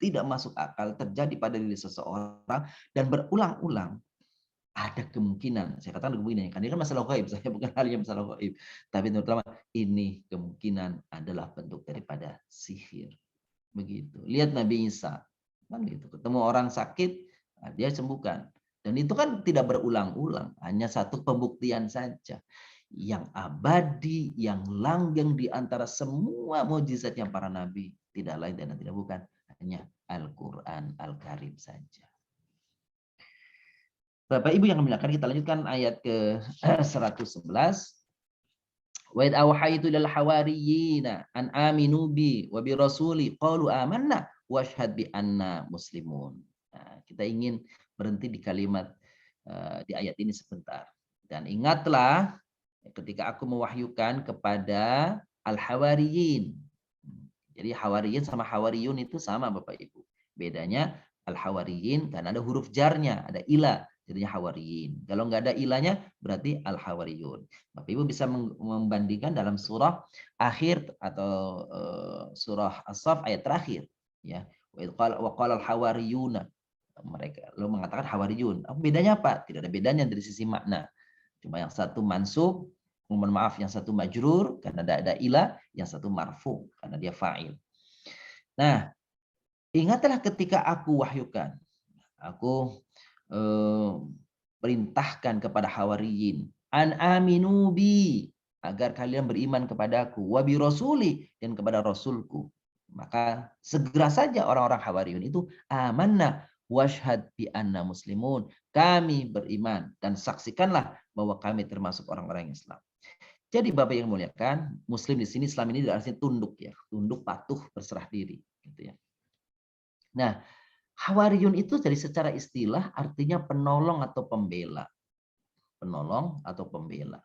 tidak masuk akal terjadi pada diri seseorang dan berulang-ulang, ada kemungkinan, saya katakan kemungkinan, karena ini kan masalah gaib, saya bukan ahlinya masalah gaib, tapi terutama ini kemungkinan adalah bentuk daripada sihir. Begitu. Lihat Nabi Isa, kan gitu, ketemu orang sakit, nah dia sembuhkan. Dan itu kan tidak berulang-ulang, hanya satu pembuktian saja. Yang abadi, yang langgeng di antara semua mukjizat yang para nabi, tidak lain dan tidak bukan, hanya Al-Quran Al-Karim saja. Bapak Ibu yang dimuliakan, kita lanjutkan ayat ke 111. Wa id awhaytu lil hawariyina an aminu bi wa bi rasuli qalu amanna washhad bi anna muslimun. Nah, kita ingin berhenti di kalimat di ayat ini sebentar. Dan ingatlah ketika aku mewahyukan kepada al-hawariyin. Jadi hawariyin sama hawariyun itu sama Bapak Ibu. Bedanya al-hawariyin karena ada huruf jarnya, ada ila, jadinya hawariyin. Kalau nggak ada ilahnya berarti al-hawariyun. Bapak Ibu bisa membandingkan dalam surah akhir atau surah As-Saff ayat terakhir, ya. Wa qala al-hawariyuna, mereka lo mengatakan hawariyun. Bedanya apa? Tidak ada bedanya dari sisi makna. Cuma yang satu mansub, mohon maaf, yang satu majrur karena ada ilah, yang satu marfu karena dia fa'il. Nah, ingatlah ketika aku wahyukan, aku perintahkan kepada hawariyin, an aminu bi, agar kalian beriman kepadaku, wa bi rasuli, dan kepada rasulku. Maka segera saja orang-orang hawariyun itu amanna washhad bi anna muslimun, kami beriman dan saksikanlah bahwa kami termasuk orang-orang Islam. Jadi Bapak yang muliakan, muslim di sini Islam ini artinya tunduk ya, tunduk, patuh, berserah diri gitu ya. Nah, hawariyun itu dari secara istilah artinya penolong atau pembela. Penolong atau pembela.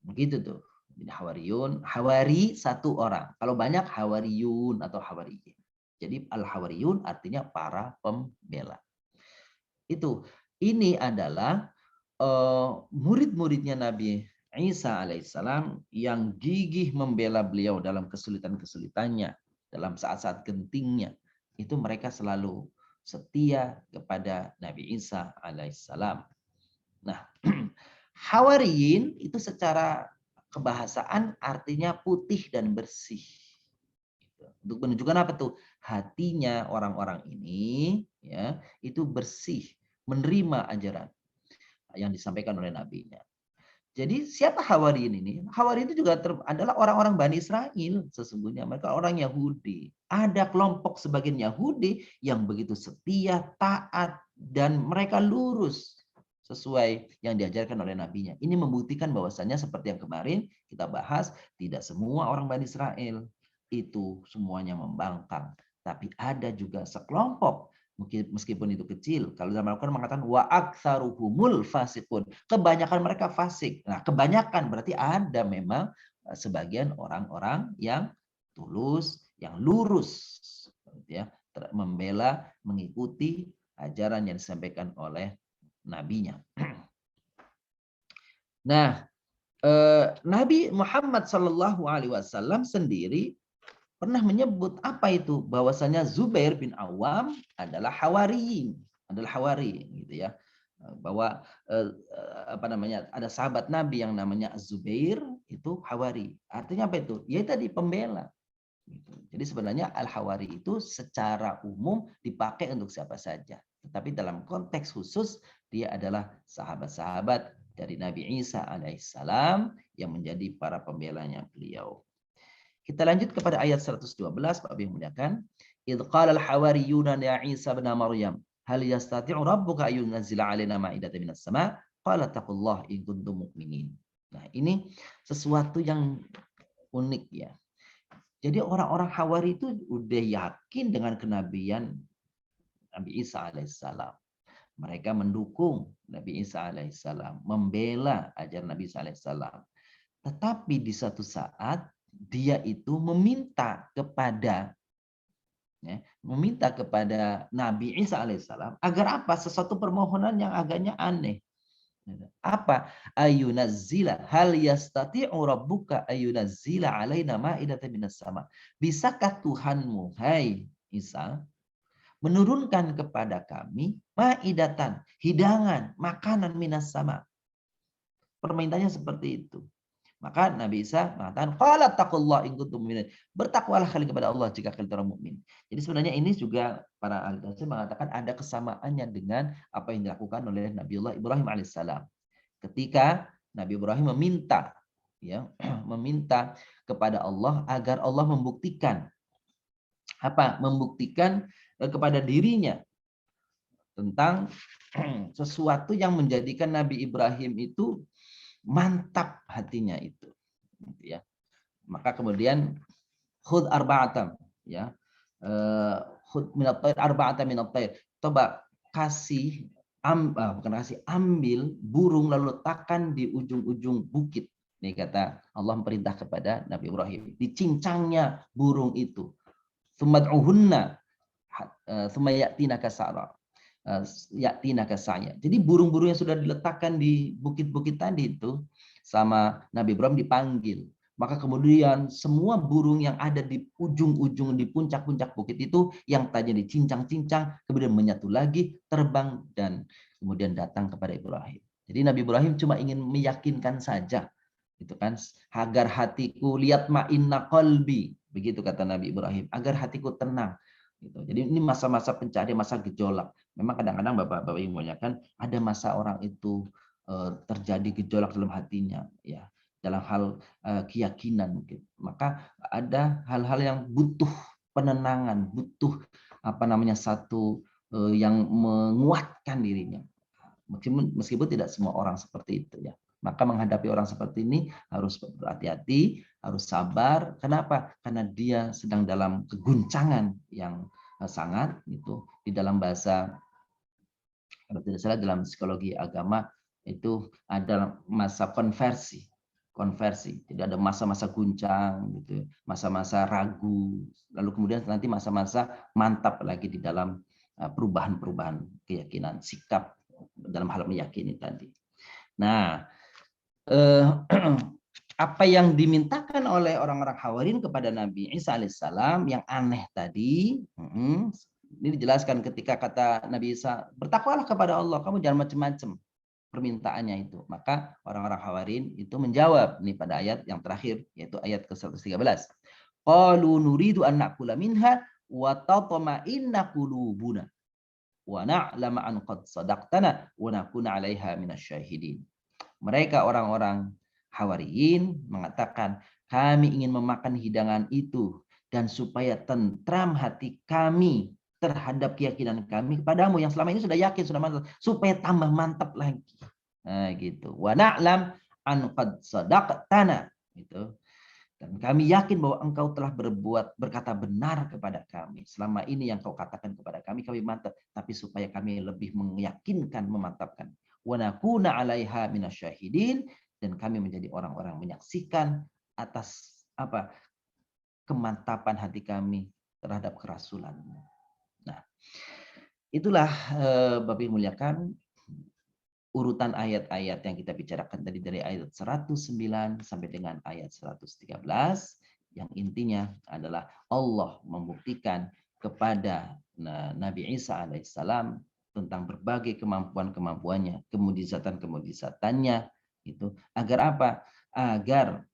Begitu tuh. Jadi hawariyun, hawari satu orang. Kalau banyak hawariyun atau hawariyin. Jadi al-hawariyun artinya para pembela. Itu. Ini adalah murid-muridnya Nabi Isa alaihissalam yang gigih membela beliau dalam kesulitan-kesulitannya, dalam saat-saat gentingnya. Itu mereka selalu setia kepada Nabi Isa alaihissalam. Nah, hawariyin itu secara kebahasaan artinya putih dan bersih. Untuk menunjukkan apa tuh? Hatinya orang-orang ini ya itu bersih, menerima ajaran yang disampaikan oleh nabinya. Jadi siapa hawariyin ini? Hawariyin itu juga adalah orang-orang Bani Israel sesungguhnya. Mereka orang Yahudi. Ada kelompok sebagian Yahudi yang begitu setia, taat, dan mereka lurus sesuai yang diajarkan oleh nabinya. Ini membuktikan bahwasannya seperti yang kemarin kita bahas, tidak semua orang Bani Israel itu semuanya membangkang. Tapi ada juga sekelompok, meskipun itu kecil. Kalau dalam Al-Quran mengatakan wa aktsaruhumul fasiqun. Kebanyakan mereka fasik. Nah, kebanyakan berarti ada memang sebagian orang-orang yang tulus, yang lurus ya, membela, mengikuti ajaran yang disampaikan oleh nabinya. Nah, Nabi Muhammad SAW sendiri pernah menyebut apa itu, bahwasanya Zubair bin Awam adalah hawariyin, adalah hawari gitu ya. Bahwa apa namanya, ada sahabat Nabi yang namanya Zubair itu hawari. Artinya apa itu? Ya tadi pembela. Jadi sebenarnya al-hawari itu secara umum dipakai untuk siapa saja. Tetapi dalam konteks khusus dia adalah sahabat-sahabat dari Nabi Isa alaihissalam yang menjadi para pembelanya beliau. Kita lanjut kepada ayat 112, Pak yang muliakan. Idh qala al-hawariyuna ya Isa ibn Maryam, hal yastati'u rabbuka ayyunzila 'alaina ma'idatan minas sama'? Qala taqullah in kuntum mu'minin. Nah, ini sesuatu yang unik ya. Jadi orang-orang Hawari itu udah yakin dengan kenabian Nabi Isa alaihissalam. Mereka mendukung Nabi Isa alaihissalam, membela ajaran Nabi Isa alaihissalam. Tetapi di satu saat dia itu meminta kepada Nabi Isa alaihissalam agar apa? Sesuatu permohonan yang agaknya aneh. Apa? Ayunazzila hal yastati'u rabbuka ayunazzila alaina ma'idatan minas sama. Bisakah Tuhanmu, hai Isa, menurunkan kepada kami ma'idatan, hidangan, makanan minas sama. Permintaannya seperti itu. Maka Nabi Isa mengatakan, qala taqullah in kuntum mu'minin. Bertakwalah kalian kepada Allah jika kalian orang mukmin. Jadi sebenarnya ini juga para ahli tafsir mengatakan ada kesamaannya dengan apa yang dilakukan oleh Nabiullah Ibrahim alaihissalam. Ketika Nabi Ibrahim meminta meminta kepada Allah agar Allah membuktikan kepada dirinya tentang sesuatu yang menjadikan Nabi Ibrahim itu mantap hatinya itu, ya. Maka kemudian khudh arba'atan, ya, khudh minat thair arba'atan minat thair. Coba ambil burung lalu letakkan di ujung-ujung bukit. Ini kata Allah perintah kepada Nabi Ibrahim. Dicincangnya burung itu. Sumad'uhunna summa ya'tinaka sa'ra. Jadi burung-burung yang sudah diletakkan di bukit-bukit tadi itu sama Nabi Ibrahim dipanggil. Maka kemudian semua burung yang ada di ujung-ujung, di puncak-puncak bukit itu yang tadinya dicincang-cincang kemudian menyatu lagi, terbang dan kemudian datang kepada Ibrahim. Jadi Nabi Ibrahim cuma ingin meyakinkan saja, gitu kan, agar hatiku lihat ma'inna qalbi, begitu kata Nabi Ibrahim, agar hatiku tenang. Gitu. Jadi ini masa-masa pencarian, masa gejolak. Memang kadang-kadang Bapak-Bapak yang muliakan ada masa orang itu terjadi gejolak dalam hatinya, ya, dalam hal keyakinan mungkin. Maka ada hal-hal yang butuh penenangan, butuh satu yang menguatkan dirinya. Meskipun tidak semua orang seperti itu, ya. Maka menghadapi orang seperti ini harus berhati-hati, harus sabar. Kenapa? Karena dia sedang dalam keguncangan yang sangat gitu. Di dalam bahasa, kalau tidak salah dalam psikologi agama itu ada masa konversi. Jadi ada masa-masa guncang gitu, masa-masa ragu, lalu kemudian nanti masa-masa mantap lagi di dalam perubahan-perubahan keyakinan, sikap dalam hal meyakini tadi. Nah, apa yang dimintakan oleh orang-orang Hawarin kepada Nabi Isa alaihissalam yang aneh tadi, ini dijelaskan ketika kata Nabi Isa, bertakwalah kepada Allah, kamu jangan macam-macam permintaannya itu. Maka orang-orang Hawarin itu menjawab nih pada ayat yang terakhir, yaitu ayat ke-113. Qalu nuridu an na'kula minha wa tatma'inna qulubuna wa na'lama an qad sadaqtana wa nakuna 'alaiha minasyahidin. Mereka orang-orang Hawariyin mengatakan, kami ingin memakan hidangan itu dan supaya tentram hati kami terhadap keyakinan kami kepadamu yang selama ini sudah yakin, sudah mantap, supaya tambah mantap lagi. Nah, gitu. Wa na'lam an qad sadaqtana, gitu. Dan kami yakin bahwa engkau telah berkata benar kepada kami. Selama ini yang kau katakan kepada kami mantap, tapi supaya kami lebih meyakinkan, memantapkan. Wa nakuna 'alaiha minasyahidin, dan kami menjadi orang-orang menyaksikan atas kemantapan hati kami terhadap kerasulanmu. Nah, itulah Bapak Ibu muliakan urutan ayat-ayat yang kita bicarakan tadi dari ayat 109 sampai dengan ayat 113, yang intinya adalah Allah membuktikan kepada Nabi Isa alaihissalam tentang berbagai kemampuan-kemampuannya, kemujizatan-kemujizatannya, itu agar apa? Agar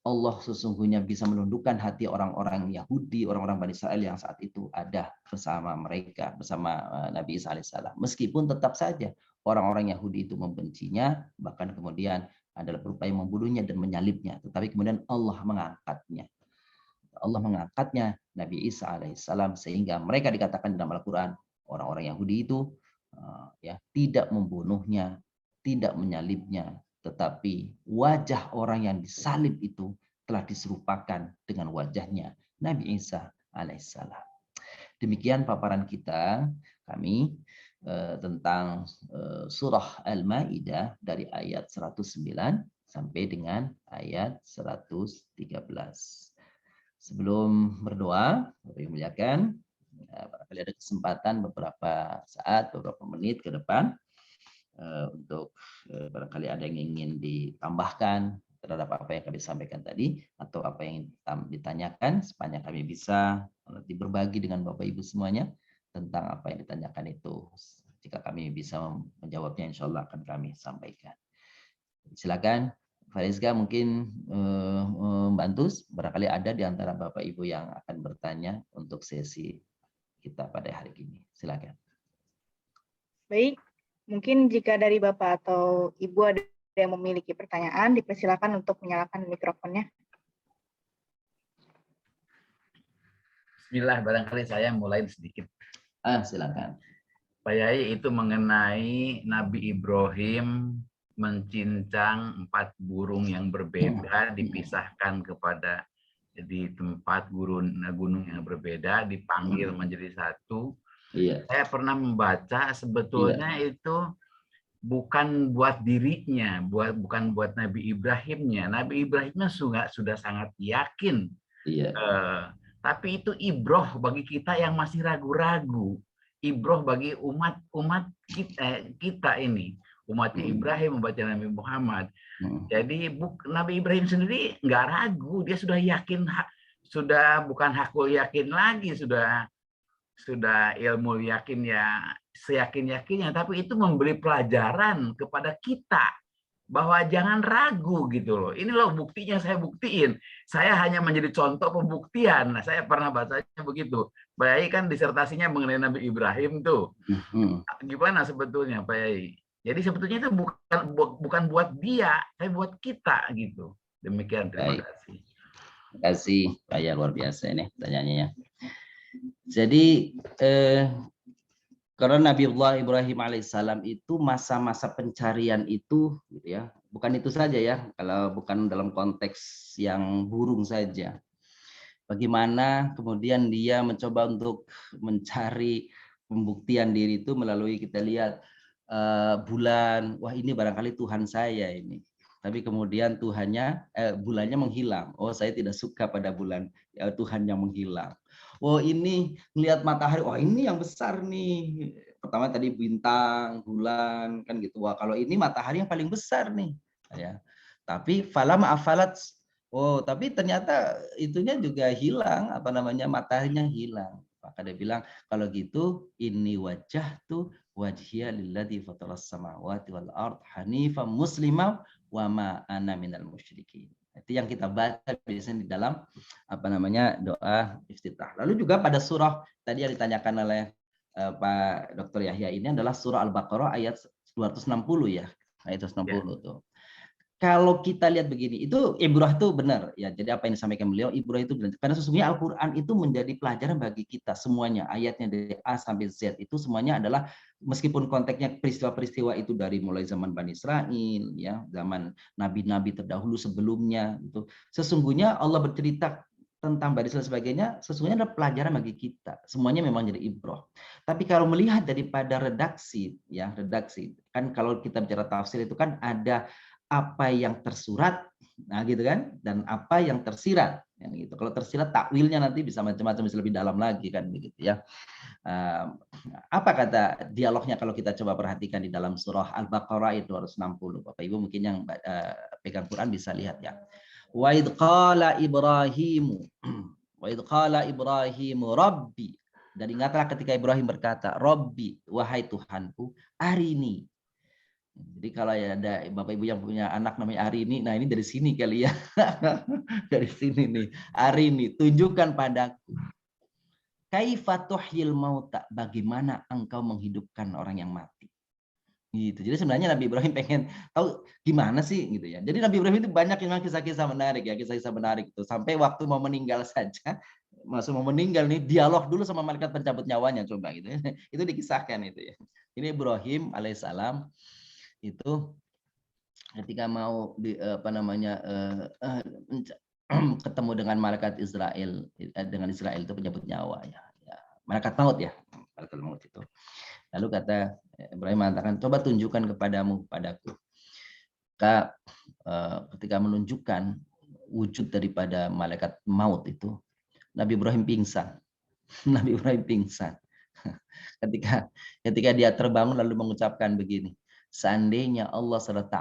Allah sesungguhnya bisa menundukkan hati orang-orang Yahudi, orang-orang Bani Israel yang saat itu ada bersama mereka, bersama Nabi Isa alaihissalam. Meskipun tetap saja orang-orang Yahudi itu membencinya, bahkan kemudian adalah berupaya membunuhnya dan menyalibnya. Tetapi kemudian Allah mengangkatnya. Allah mengangkatnya Nabi Isa alaihissalam sehingga mereka dikatakan dalam Al-Quran, orang-orang Yahudi itu tidak membunuhnya, tidak menyalibnya, tetapi wajah orang yang disalib itu telah diserupakan dengan wajahnya Nabi Isa alaihissalam. Demikian paparan kami tentang surah Al-Maidah dari ayat 109 sampai dengan ayat 113. Sebelum berdoa, Bapak Ibu muliakan, barangkali ada kesempatan beberapa saat, beberapa menit ke depan untuk barangkali ada yang ingin ditambahkan terhadap apa yang kami sampaikan tadi, atau apa yang ditanyakan, sepanjang kami bisa berbagi dengan Bapak Ibu semuanya tentang apa yang ditanyakan itu. Jika kami bisa menjawabnya, insya Allah akan kami sampaikan. Silakan, Farizka mungkin membantu, barangkali ada di antara Bapak Ibu yang akan bertanya untuk sesi kita pada hari ini. Silakan. Baik, mungkin jika dari Bapak atau Ibu ada yang memiliki pertanyaan, dipersilakan untuk menyalakan mikrofonnya. Bismillah, barangkali saya mulai sedikit. Silakan. Pak Yai, itu mengenai Nabi Ibrahim mencincang 4 burung yang berbeda, dipisahkan kepada di tempat gunung yang berbeda, dipanggil menjadi satu. Iya. Saya pernah membaca sebetulnya itu bukan buat dirinya, bukan buat Nabi Ibrahimnya. Nabi Ibrahimnya sudah sangat yakin. Iya. Tapi itu ibroh bagi kita yang masih ragu-ragu. Ibroh bagi umat kita ini, umat Ibrahim, membaca Nabi Muhammad. Jadi Nabi Ibrahim sendiri nggak ragu, dia sudah yakin, sudah bukan hakul yakin lagi, sudah ilmu yakin ya seyakin-yakinnya, tapi itu memberi pelajaran kepada kita bahwa jangan ragu gitu loh. Ini loh buktinya, saya buktiin. Saya hanya menjadi contoh pembuktian. Nah, saya pernah bacanya begitu. Pak Yai kan disertasinya mengenai Nabi Ibrahim tuh. Gimana sebetulnya Pak Yai? Jadi sebetulnya itu bukan buat dia, tapi buat kita gitu. Demikian, terima kasih. Terima kasih Pak Yai, luar biasa ini tanyanya. Jadi karena Nabiullah Ibrahim alaihissalam itu masa-masa pencarian itu, gitu ya, bukan itu saja ya, kalau bukan dalam konteks yang burung saja. Bagaimana kemudian dia mencoba untuk mencari pembuktian diri itu melalui kita lihat bulan, wah ini barangkali Tuhan saya ini. Tapi kemudian bulannya menghilang. Oh saya tidak suka pada bulan, ya, Tuhan yang menghilang. Oh ini melihat matahari, wah ini yang besar nih. Pertama tadi bintang, bulan, kan gitu. Wah kalau ini matahari yang paling besar nih. Ya. Tapi falama afalat, oh tapi ternyata itunya juga hilang, mataharinya hilang. Maka dia bilang kalau gitu ini wajah tuh wajhiya lilladzi fataras samawati wal ard hanifan muslimah wa ma ana minal musyrikin. Itu yang kita baca biasanya di dalam doa iftitah. Lalu juga pada surah tadi yang ditanyakan oleh Pak Dr. Yahya ini adalah surah Al-Baqarah ayat 260 ya. Ayat 260 tuh. Kalau kita lihat begini, itu ibrah itu benar ya. Jadi apa yang disampaikan beliau, ibrah itu benar. Karena sesungguhnya Al-Qur'an itu menjadi pelajaran bagi kita semuanya. Ayatnya dari A sampai Z itu semuanya adalah, meskipun konteksnya peristiwa-peristiwa itu dari mulai zaman Bani Israel ya, zaman nabi-nabi terdahulu sebelumnya itu. Sesungguhnya Allah bercerita tentang Bani Israil dan sebagainya, sesungguhnya adalah pelajaran bagi kita. Semuanya memang jadi ibrah. Tapi kalau melihat daripada redaksi ya, redaksi kan kalau kita bicara tafsir itu kan ada apa yang tersurat, nah gitu kan, dan apa yang tersirat, ya, gitu. Kalau tersirat takwilnya nanti bisa macam-macam, bisa lebih dalam lagi kan begitu ya. Apa kata dialognya kalau kita coba perhatikan di dalam surah Al-Baqarah ayat 260. Bapak Ibu mungkin yang pegang Quran bisa lihat ya. Wa idh qala Ibrahimu wa idh qala Ibrahimu Rabbi. Dan ingatlah ketika Ibrahim berkata, Rabbi, wahai Tuhanku, arini. Jadi kalau ya ada Bapak Ibu yang punya anak namanya Arini, nah ini dari sini kali ya. Dari sini nih. Arini, tunjukkan padaku. Kaifa tuhyil mauta, bagaimana engkau menghidupkan orang yang mati. Gitu. Jadi sebenarnya Nabi Ibrahim pengen tahu gimana sih gitu ya. Jadi Nabi Ibrahim itu banyak yang kisah-kisah menarik ya, kisah-kisah menarik itu. Sampai waktu mau meninggal saja, mau meninggal nih, dialog dulu sama malaikat pencabut nyawanya coba gitu. Itu dikisahkan itu ya. Ini Ibrahim alaihissalam itu ketika mau ketemu dengan malaikat Israel, dengan Israel itu penyebut nyawa ya, malaikat maut ya, malaikat maut itu. Lalu kata Ibrahim mengatakan, coba tunjukkan padaku. Ketika menunjukkan wujud daripada malaikat maut itu, Nabi Ibrahim pingsan. Nabi Ibrahim pingsan. Ketika dia terbangun lalu mengucapkan begini, seandainya Allah SWT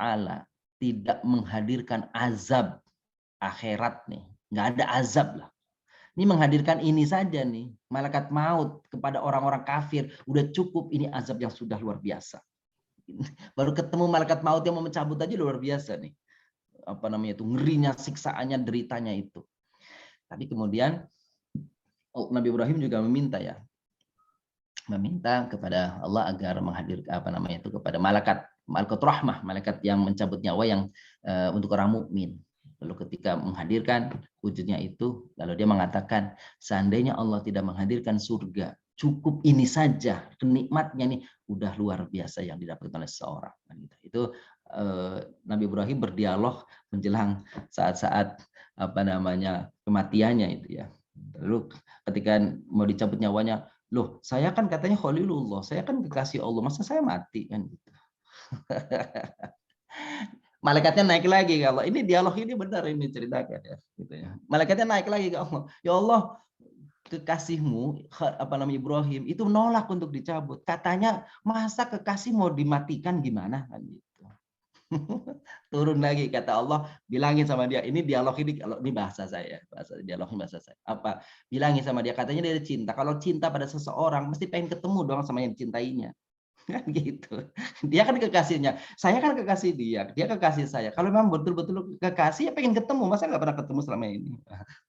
tidak menghadirkan azab akhirat nih, nggak ada azab lah. Ini menghadirkan ini saja nih, malaikat maut kepada orang-orang kafir, udah cukup, ini azab yang sudah luar biasa. Baru ketemu malaikat maut yang mau mencabut aja luar biasa nih. Itu ngerinya, siksaannya, deritanya itu. Tapi kemudian Nabi Ibrahim juga meminta kepada Allah agar menghadirkan kepada malaikat rahmah, malaikat yang mencabut nyawa yang untuk orang mukmin. Lalu ketika menghadirkan wujudnya itu, lalu dia mengatakan, seandainya Allah tidak menghadirkan surga, cukup ini saja, kenikmatnya nih udah luar biasa yang didapatkan oleh seseorang. Itu Nabi Ibrahim berdialog menjelang saat-saat kematiannya itu ya. Lalu ketika mau dicabut nyawanya, loh, saya kan katanya Khalilullah, saya kan kekasih Allah, masa saya mati kan gitu. Malaikatnya naik lagi kalau ini dialog ini benar ini ceritakan ya, gitu ya. Malaikatnya naik lagi ke Allah. Ya Allah, kekasihmu Ibrahim itu menolak untuk dicabut. Katanya masa kekasih mau dimatikan gimana kan gitu. Turun lagi kata Allah, bilangin sama dia, ini dialog ini kalau ini bahasa saya, dialognya bahasa saya. Apa? Bilangin sama dia, katanya dia cinta. Kalau cinta pada seseorang mesti pengen ketemu dong sama yang dicintainya. Kan gitu. Dia kan kekasihnya, saya kan kekasih dia kekasih saya. Kalau memang betul-betul kekasih, ya pengen ketemu, masa nggak pernah ketemu selama ini?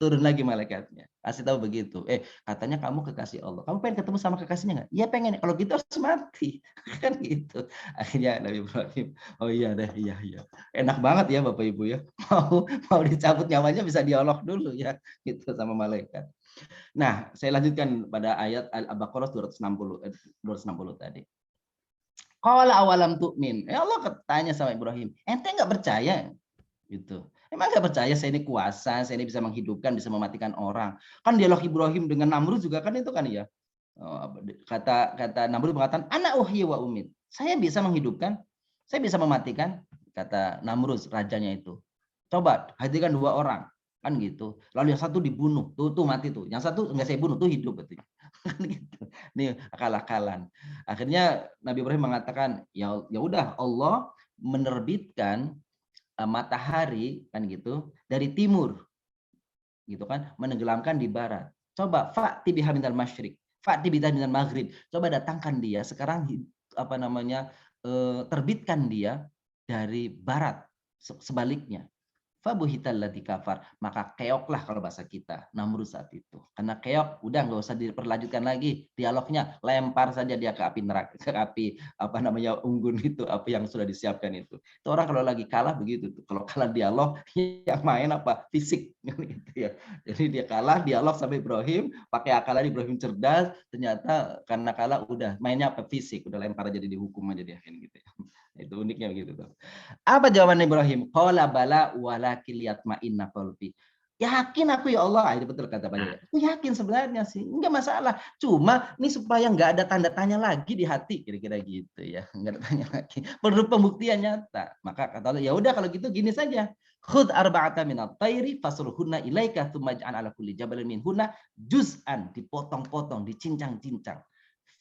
Turun lagi malaikatnya, kasih tahu begitu. Katanya kamu kekasih Allah, kamu pengen ketemu sama kekasihnya nggak? Iya pengen. Kalau gitu harus mati, kan gitu. Akhirnya Nabi Ibrahim, oh iya deh, iya. Enak banget ya Bapak Ibu ya, mau dicabut nyawanya bisa diolok dulu ya, gitu sama malaikat. Nah, saya lanjutkan pada ayat Al-Baqarah 260 tadi. Qala awalam tu'min. Allah tanya sama Ibrahim, ente nggak percaya? Gitu. Emang nggak percaya saya ini kuasa, saya ini bisa menghidupkan, bisa mematikan orang. Kan dialog Ibrahim dengan Namrud juga kan itu kan ya. Kata Namrud mengatakan, ana uhyi wa umit. Saya bisa menghidupkan, saya bisa mematikan, kata Namrud rajanya itu. Coba hadirkan 2 orang, kan gitu. Lalu yang satu dibunuh, tuh mati tuh. Yang satu enggak saya bunuh, tuh hidup katanya. Kan gitu. Nih akal-akalan. Akhirnya Nabi Ibrahim mengatakan, ya udah Allah menerbitkan matahari kan gitu dari timur, gitu kan, menenggelamkan di barat. Coba fa'ti biha minal masyriq, fa'ti biha minal maghrib. Coba datangkan dia sekarang terbitkan dia dari barat, sebaliknya. Fabuhital ladzi kafar, maka keoklah kalau bahasa kita Namrud saat itu. Karena keok udah nggak usah diperlanjutkan lagi dialognya, lempar saja dia ke api neraka, ke api unggun itu, api yang sudah disiapkan itu. Itu orang kalau lagi kalah begitu tuh. Kalau kalah dialog yang main apa? Fisik gitu ya. Jadi dia kalah dialog sampai Ibrahim, pakai akalan Ibrahim cerdas, ternyata karena kalah udah mainnya apa? Fisik, udah lempar aja dihukum aja dia gitu ya. Itu uniknya begitu tuh. Apa jawaban Ibrahim? Qala bala walakin liyatma'inna qalbi. Yakin aku ya Allah, itu betul kata Pak. Aku yakin sebenarnya sih, enggak masalah. Cuma ini supaya enggak ada tanda tanya lagi di hati, kira-kira gitu ya. Enggak ada tanya lagi. Perlu pembuktian nyata. Maka kata Allah, ya udah kalau gitu gini saja. Khudh arba'ata minat tayri fasruhunna ilaika tsumma ij'al ala kulli jabalin minhunna juz'an, dipotong-potong, dicincang-cincang.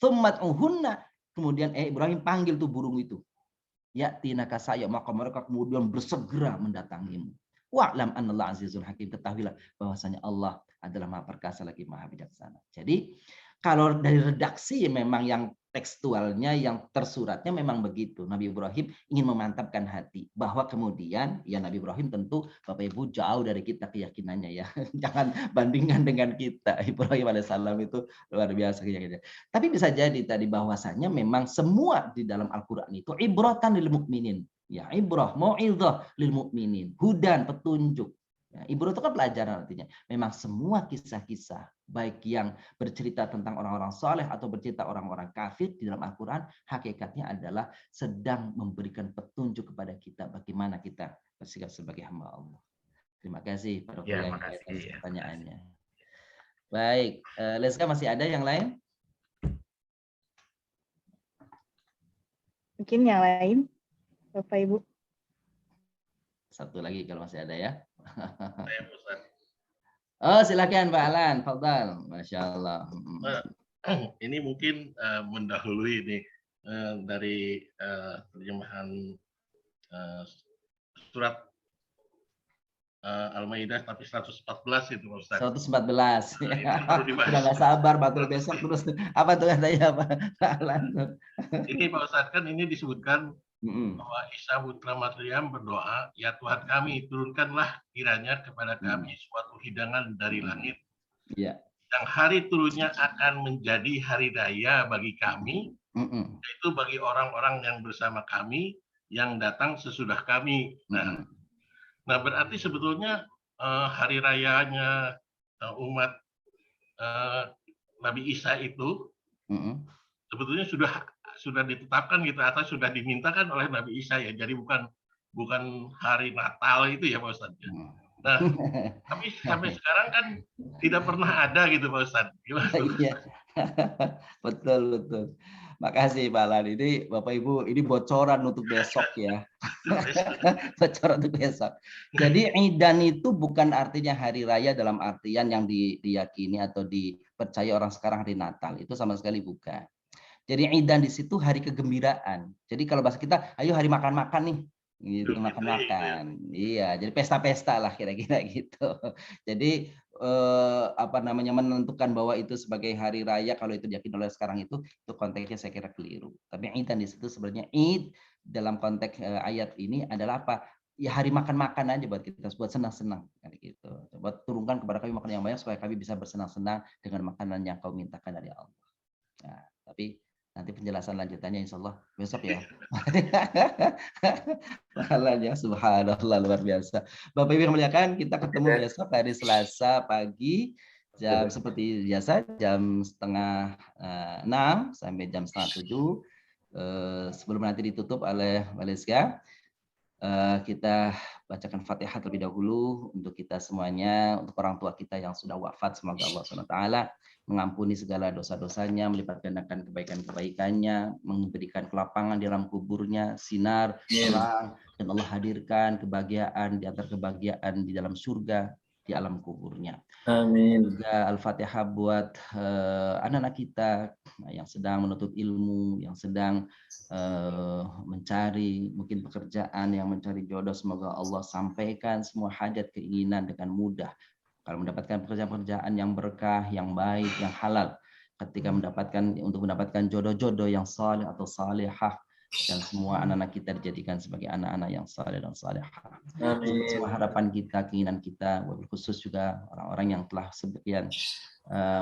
Tsumma uhunna, kemudian Ibrahim panggil tuh burung itu. Ya tinaka saya, maka mereka kemudian bersegera mendatangimu. Wa'lam anallahu azizul hakim, ketahuilah bahwasanya Allah adalah Maha Perkasa lagi Maha Bijaksana. Jadi kalau dari redaksi memang yang tekstualnya, yang tersuratnya memang begitu. Nabi Ibrahim ingin memantapkan hati bahwa kemudian ya Nabi Ibrahim tentu Bapak Ibu jauh dari kita keyakinannya ya. Jangan bandingkan dengan kita. Ibrahim alaihissalam itu luar biasa keyakinannya. Tapi bisa jadi tadi bahwasanya memang semua di dalam Al-Qur'an itu ibratan lil mukminin. Ya, ibrah, mau'izah lil mukminin, hudan, petunjuk. Ya, ibrah itu kan pelajaran artinya. Memang semua kisah-kisah baik yang bercerita tentang orang-orang soleh atau bercerita orang-orang kafir di dalam Al-Quran, hakikatnya adalah sedang memberikan petunjuk kepada kita bagaimana kita bersikap sebagai hamba Allah. Terima kasih Pak Dr. atas pertanyaannya. Baik, Leska masih ada yang lain? Mungkin yang lain, Bapak Ibu. Satu lagi kalau masih ada ya. Saya Ustaz. Oh silakan Pak Alan, Fadal, Masya Allah. Ini mungkin mendahului ini dari terjemahan surat Al-Maidah tapi 114 itu Pak Ustaz. 114. Udah nggak sabar batul besok terus apa tuh katanya Pak Alan? Ini Pak Ustaz kan ini disebutkan bahwa Isa putra Maryam berdoa, ya Tuhan kami, turunkanlah kiranya kepada kami suatu hidangan dari langit. Yeah. Yang hari turunnya akan menjadi hari raya bagi kami, yaitu bagi orang-orang yang bersama kami, yang datang sesudah kami. Nah berarti sebetulnya hari rayanya umat Nabi Isa itu sebetulnya sudah ditetapkan gitu atau sudah dimintakan oleh Nabi Isa ya. Jadi bukan hari Natal itu ya Pak Ustaz. Nah, tapi sampai sekarang kan tidak pernah ada gitu Pak Ustaz. Iya. Betul. Makasih Pak Alan. Ini Bapak Ibu, ini bocoran untuk besok ya. Bocoran untuk besok. Jadi Idan itu bukan artinya hari raya dalam artian yang diyakini atau dipercaya orang sekarang hari Natal. Itu sama sekali bukan. Jadi Idan di situ hari kegembiraan. Jadi kalau bahasa kita, ayo hari makan-makan nih. Gitu, makan-makan. Iya, jadi pesta-pesta lah kira-kira gitu. Jadi menentukan bahwa itu sebagai hari raya kalau itu diyakini oleh sekarang itu konteksnya saya kira keliru. Tapi idan di situ sebenarnya id dalam konteks ayat ini adalah apa? Ya hari makan-makan aja buat kita, buat senang-senang gitu. Buat turunkan kepada kami makan yang banyak supaya kami bisa bersenang-senang dengan makanan yang kau mintakan dari Allah. Nah, tapi nanti penjelasan lanjutannya insya Allah besok ya. Pahalanya subhanallah luar biasa. Bapak Ibu yang muliakan, kita ketemu besok hari Selasa pagi jam seperti biasa jam 5:30 sampai jam 6:30. Sebelum nanti ditutup oleh Valeska, kita bacakan Fatihah terlebih dahulu untuk kita semuanya, untuk orang tua kita yang sudah wafat, semoga Allah SWT mengampuni segala dosa-dosanya, melipat gandakan kebaikan-kebaikannya, memberikan kelapangan di dalam kuburnya, sinar, terang, dan Allah hadirkan kebahagiaan di antara kebahagiaan di dalam surga, di alam kuburnya. Amin. Juga Al-Fatihah buat anak-anak kita yang sedang menuntut ilmu, yang sedang mencari mungkin pekerjaan, yang mencari jodoh, semoga Allah sampaikan semua hajat keinginan dengan mudah. Kalau mendapatkan pekerjaan-pekerjaan yang berkah, yang baik, yang halal, ketika mendapatkan jodoh-jodoh yang saleh atau salihah, dan semua anak-anak kita dijadikan sebagai anak-anak yang saleh dan salihah. Semua harapan kita, keinginan kita, khusus juga orang-orang yang telah sebagian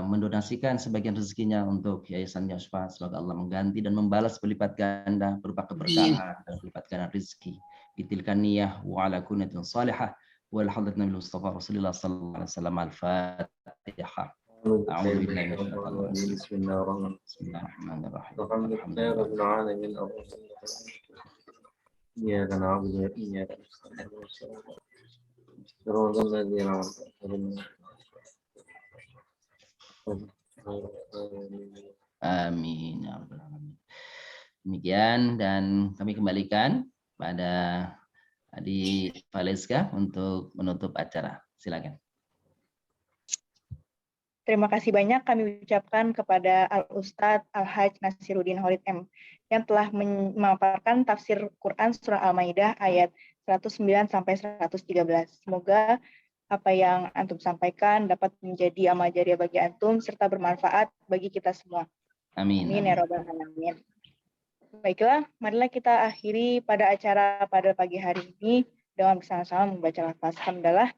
mendonasikan sebagian rezekinya untuk Yayasan Yashfa, semoga Allah mengganti dan membalas berlipat ganda berupa keberkahan dan berlipat ganda rezeki. Itilkan niyah wa ala kunatin salihah wal hadrat Nabi Mustafa Rasulullah sallallahu alaihi wasallam. Al-Fatihah. A'udzu billahi minasyaitonir rajim. Bismillahirrahmanirrahim. Alhamdulillahirabbil alamin. Iyyaka na'budu wa iyyaka nasta'in. Shiratal ladzina Amin. Demikian, dan kami kembalikan pada Adik Valeska untuk menutup acara. Silakan. Terima kasih banyak kami ucapkan kepada Al-Ustadz Al-Hajj Nasiruddin Holid M. yang telah memaparkan tafsir Quran Surah Al-Maidah ayat 109 sampai 113. Semoga apa yang Antum sampaikan dapat menjadi amal jariah bagi Antum serta bermanfaat bagi kita semua. Amin. Amin ya Rabbal Alamin. Baiklah, marilah kita akhiri pada acara pada pagi hari ini dengan bersama-sama membaca lafaz hamdalah.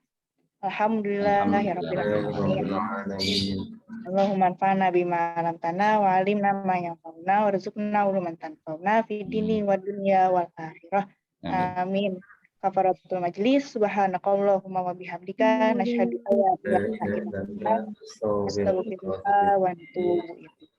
Alhamdulillahirabbil alamin. Allahumma anfa'na bima 'allamtana wa 'allimna ma yanfa'una warzuqna uluman tanfa'una fid dini wad dunya wal akhirah. Amin. Kafaratul majlis, subhanakallahumma wa bihamdika nasyhadu an la ilaha illa anta astaghfiruka wa atubu ilaik.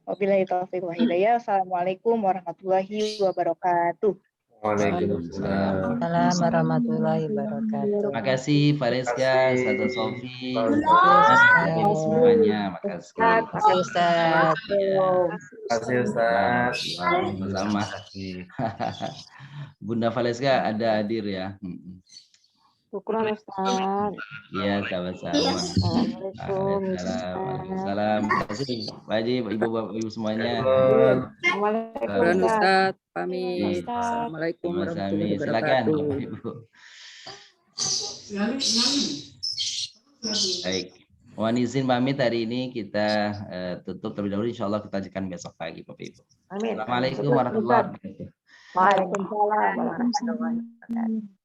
Wabillahi taufiq wa hidayah. Assalamualaikum warahmatullahi wabarakatuh. Waalaikumsalam warahmatullahi wabarakatuh. Terima kasih Valeska, Ustazah Sofi, semuanya. Makasih. Makasih Ustaz. Makasih Ustaz. Sama-sama. Bunda Valeska ada hadir ya. Syukuran Ustaz. Iya, sama-sama. Assalamualaikum. Waalaikumsalam. Terima kasih Pak Haji, Ibu semuanya. Assalamualaikum Ustaz. Pamit. Assalamualaikum warahmatullahi wabarakatuh. Silakan Ibu. Baik. Mohon izin pamit hari ini kita tutup terlebih dahulu. Insya Allah kita lanjutkan besok pagi Bapak Ibu. Amin. Assalamualaikum warahmatullahi wabarakatuh. Waalaikumsalam warahmatullahi wabarakatuh.